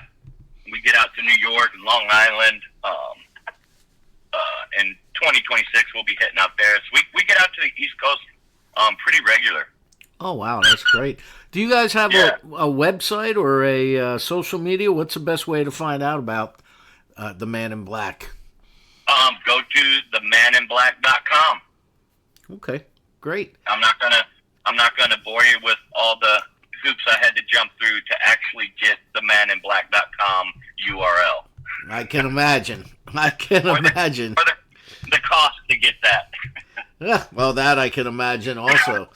we get out to New York and Long Island. In 2026, we'll be hitting out there. So we get out to the East Coast pretty regular. Oh, wow. That's great. Do you guys have Yeah. a website or a social media? What's the best way to find out about the Man in Black? Go to themaninblack.com. Okay, great. I'm not gonna bore you with all the hoops I had to jump through to actually get themaninblack.com URL. I can imagine. I can imagine. For the cost to get that. Yeah, well, that I can imagine also.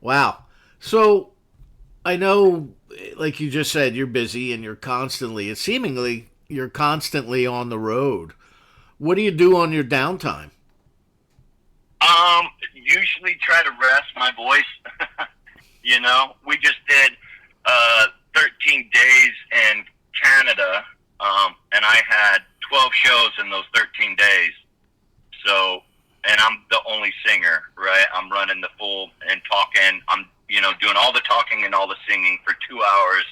Wow. So, I know, like you just said, you're busy and you're constantly on the road. What do you do on your downtime? Usually try to rest my voice. You know, we just did 13 days in Canada, and I had 12 shows in those 13 days. So, and I'm the only singer, right? I'm running the full and talking. doing all the talking and all the singing for 2 hours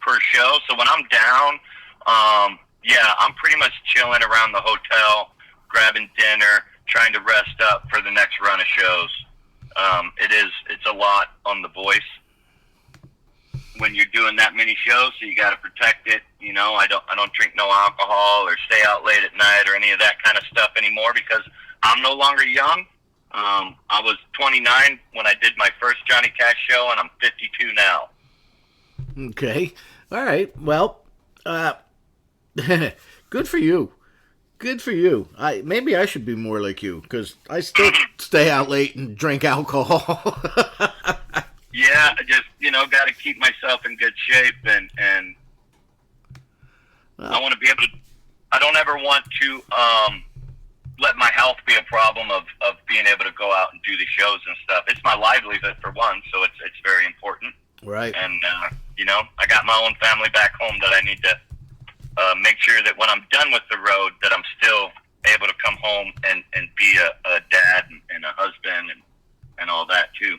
per show. So when I'm down, I'm pretty much chilling around the hotel, grabbing dinner, trying to rest up for the next run of shows. It's a lot on the voice when you're doing that many shows, so you got to protect it. I don't drink no alcohol or stay out late at night or any of that kind of stuff anymore because I'm no longer young. I was 29 when I did my first Johnny Cash show, and I'm 52 now. Okay. All right. Well, good for you. Good for you. Maybe I should be more like you because I still stay out late and drink alcohol. Yeah, I just got to keep myself in good shape, and I want to be able to. I don't ever want to let my health be a problem of being able to go out and do the shows and stuff. It's my livelihood for one, so it's very important. Right. And I got my own family back home that I need to make sure that when I'm done with the road, that I'm still able to come home and be a dad and a husband and all that too.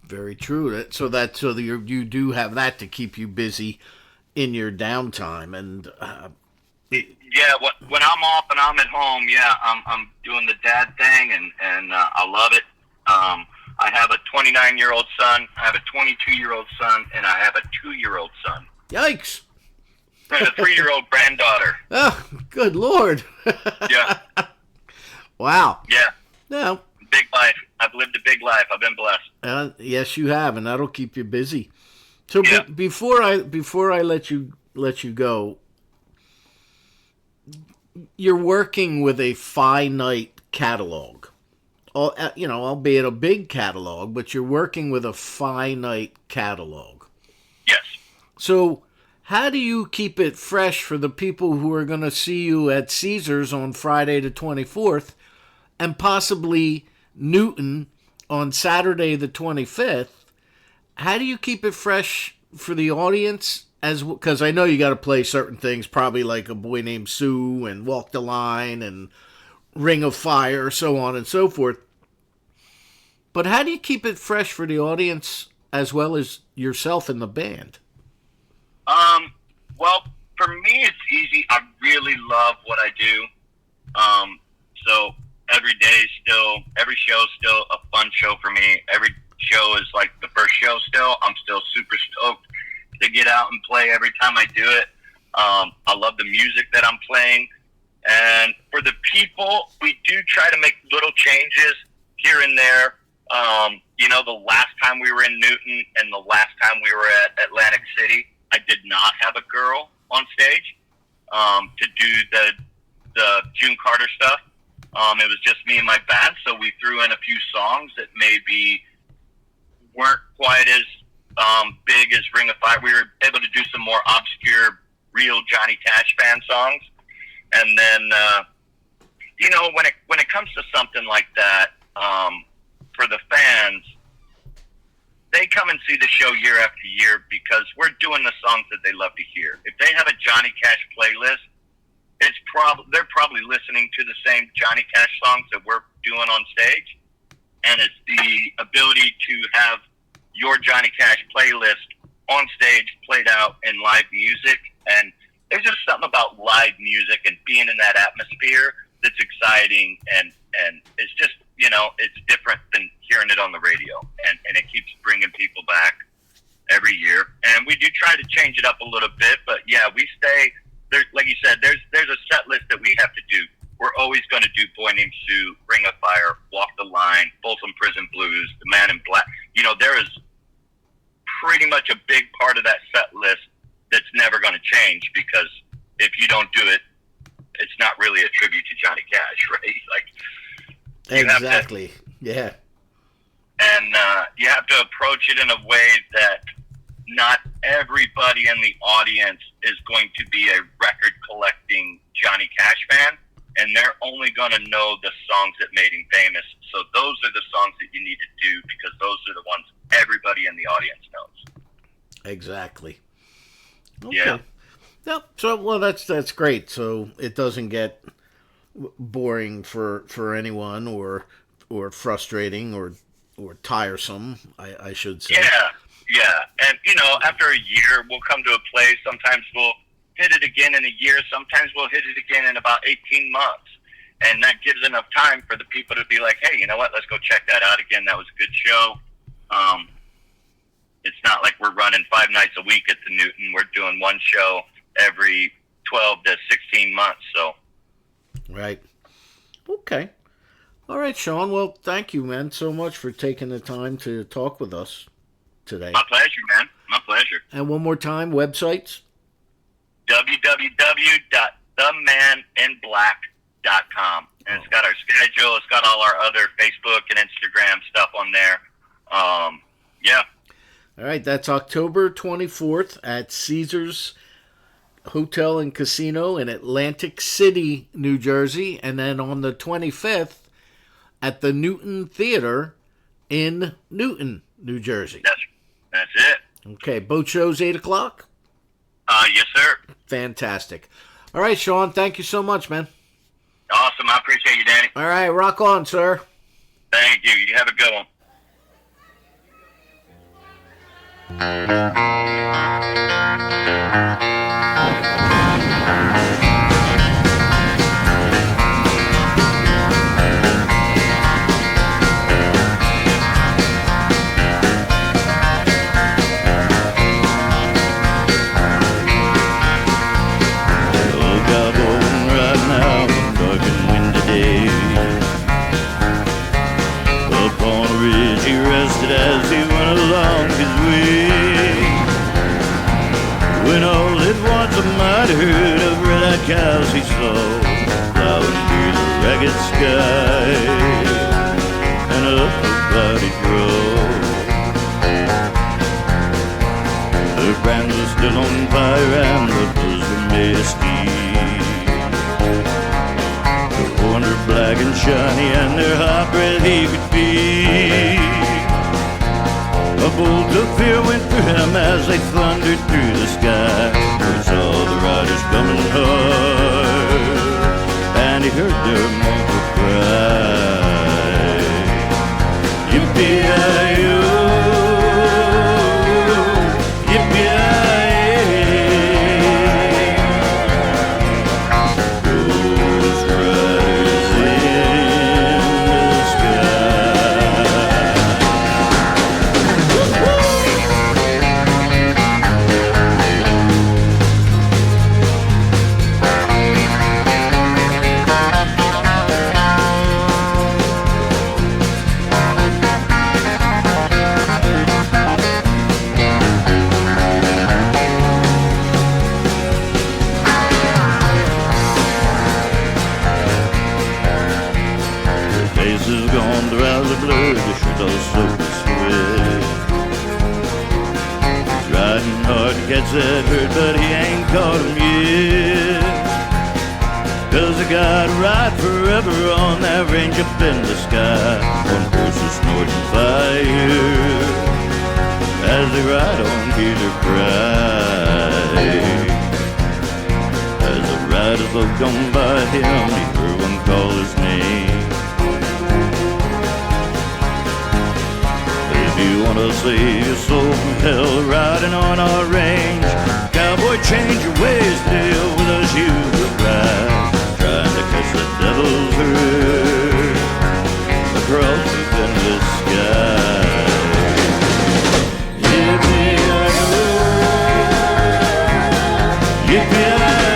Very true. So you do have that to keep you busy in your downtime, and when I'm off and I'm at home, I'm doing the dad thing, and I love it. I have a 29-year-old son, I have a 22-year-old son, and I have a 2-year-old son. Yikes! And a 3-year-old granddaughter. Oh, good Lord! Yeah. Wow. Yeah. No. Big life. I've lived a big life. I've been blessed. Yes, you have, and that'll keep you busy. So yeah. before I let you go, you're working with a finite catalog. Albeit a big catalog, but you're working with a finite catalog. Yes. So how do you keep it fresh for the people who are going to see you at Caesars on Friday the 24th and possibly Newton on Saturday the 25th? How do you keep it fresh for the audience? Because I know you got to play certain things, probably like A Boy Named Sue and Walk the Line and Ring of Fire, so on and so forth. But how do you keep it fresh for the audience as well as yourself and the band? Well, for me, it's easy. I really love what I do. So every show is still a fun show for me. Every show is like the first show still. I'm still super stoked to get out and play every time I do it. I love the music that I'm playing. And for the people, we do try to make little changes here and there. The last time we were in Newton and the last time we were at Atlantic City, I did not have a girl on stage to do the June Carter stuff. It was just me and my band, so we threw in a few songs that maybe weren't quite as big as Ring of Fire. We were able to do some more obscure, real Johnny Cash fan songs. And then, when it comes to something like that, for the fans, they come and see the show year after year because we're doing the songs that they love to hear. If they have a Johnny Cash playlist, they're probably listening to the same Johnny Cash songs that we're doing on stage. And it's the ability to have your Johnny Cash playlist on stage played out in live music. And there's just something about live music and being in that atmosphere that's exciting, and it's just, it's different than hearing it on the radio, and it keeps bringing people back every year. And we do try to change it up a little bit, but yeah, we stay there. Like you said, there's a set list that we have to do. We're always going to do Boy Named Sue, Ring of Fire, Walk the Line, Folsom Prison Blues, The Man in Black. There is pretty much a big part of that set list that's never going to change, because if you don't do it, it's not really a tribute to Johnny Cash, right? Exactly. Yeah. And you have to approach it in a way that not everybody in the audience is going to be a record collecting Johnny Cash fan, and they're only going to know the songs that made him famous. So those are the songs that you need to do, because those are the ones everybody in the audience knows. Exactly. Okay. Yeah. Yep. So, that's great. So it doesn't get boring for anyone or frustrating or or tiresome, I should say. Yeah. And, after a year, we'll come to a place. Sometimes we'll hit it again in a year. Sometimes we'll hit it again in about 18 months. And that gives enough time for the people to be like, hey, you know what? Let's go check that out again. That was a good show. It's not like we're running 5 nights a week at the Newton. We're doing one show every 12 to 16 months. So. Right. Okay. All right, Shawn. Well, thank you, man, so much for taking the time to talk with us today. My pleasure, man. My pleasure. And one more time, websites? www.themaninblack.com. And it's got our schedule. It's got all our other Facebook and Instagram stuff on there. Yeah. All right, that's October 24th at Caesars Hotel and Casino in Atlantic City, New Jersey. And then on the 25th at the Newton Theater in Newton, New Jersey. That's it. Okay, boat shows 8 o'clock? Yes, sir. Fantastic. All right, Shawn, thank you so much, man. Awesome. I appreciate you, Danny. All right, rock on, sir. Thank you. You have a good one. As he went along his way, when all at once a mighty herd of red-eyed cows he saw plowing through the ragged sky and up a cloudy road. The brands were still on fire and the bulls were made of steel. The horns were black and shiny and their hot breath he could feel. A bolt of fear went through him as they thundered through the sky. He saw the riders coming hard, and he heard their mournful cry. Yippee-yi-yo, yippee-yi-yay. Those riders in the sky. Faces gone, their eyes are blurred, their shirts all soaked with sweat. He's riding hard to catch that herd, but he ain't caught him yet. 'Cause the God ride forever on that range up in the sky, on horses snorting fire. As they ride on, hear their cry. As the riders look gone by him, he heard one call his name. If you wanna save your soul from hell, riding on our range, cowboy, change your ways, deal with us, you will ride, trying to catch the devil's herd across the endless sky. Yippee-yi-yo, yippee-yi-yay.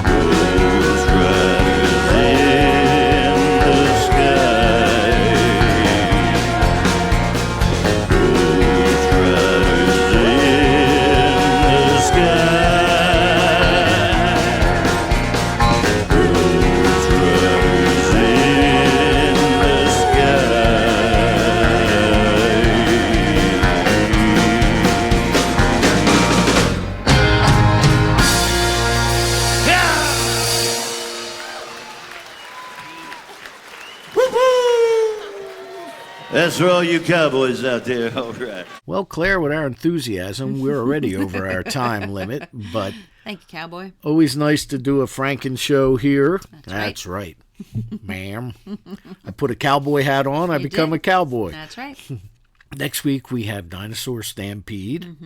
Those riders in the sky. Those riders in the sky. Those riders in the That's for all you cowboys out there. All right. Well, Claire, with our enthusiasm, we're already over our time limit, but Thank you, Cowboy. always nice to do a Franken show here. That's right. Ma'am. I put a cowboy hat on, I become a cowboy. That's right. Next week we have Dinosaur Stampede,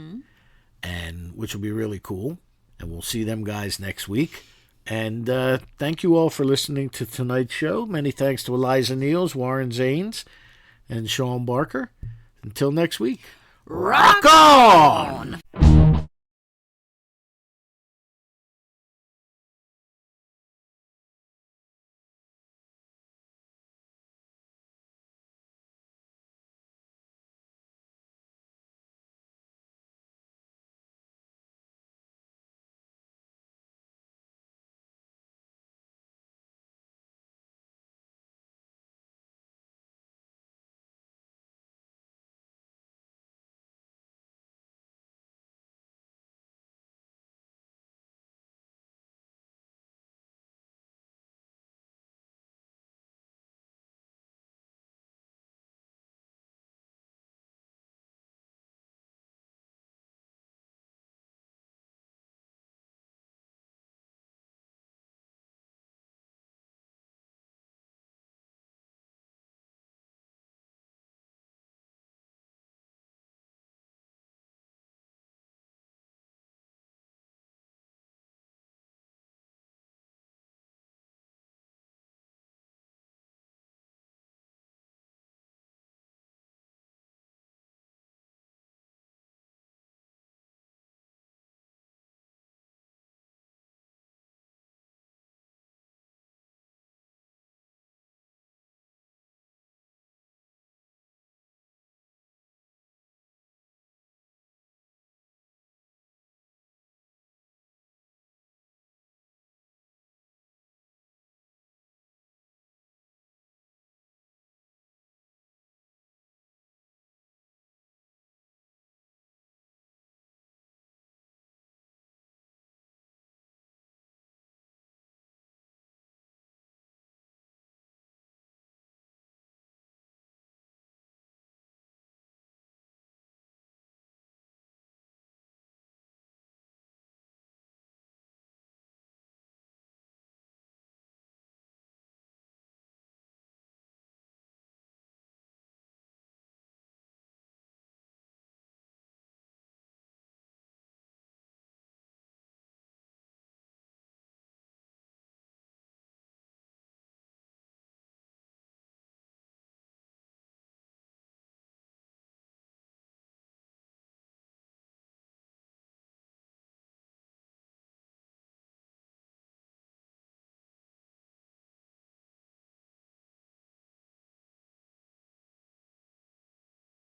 and which will be really cool. And we'll see them guys next week. And thank you all for listening to tonight's show. Many thanks to Eliza Neals-Warren Zanes and Sean Barker. Until next week, rock on!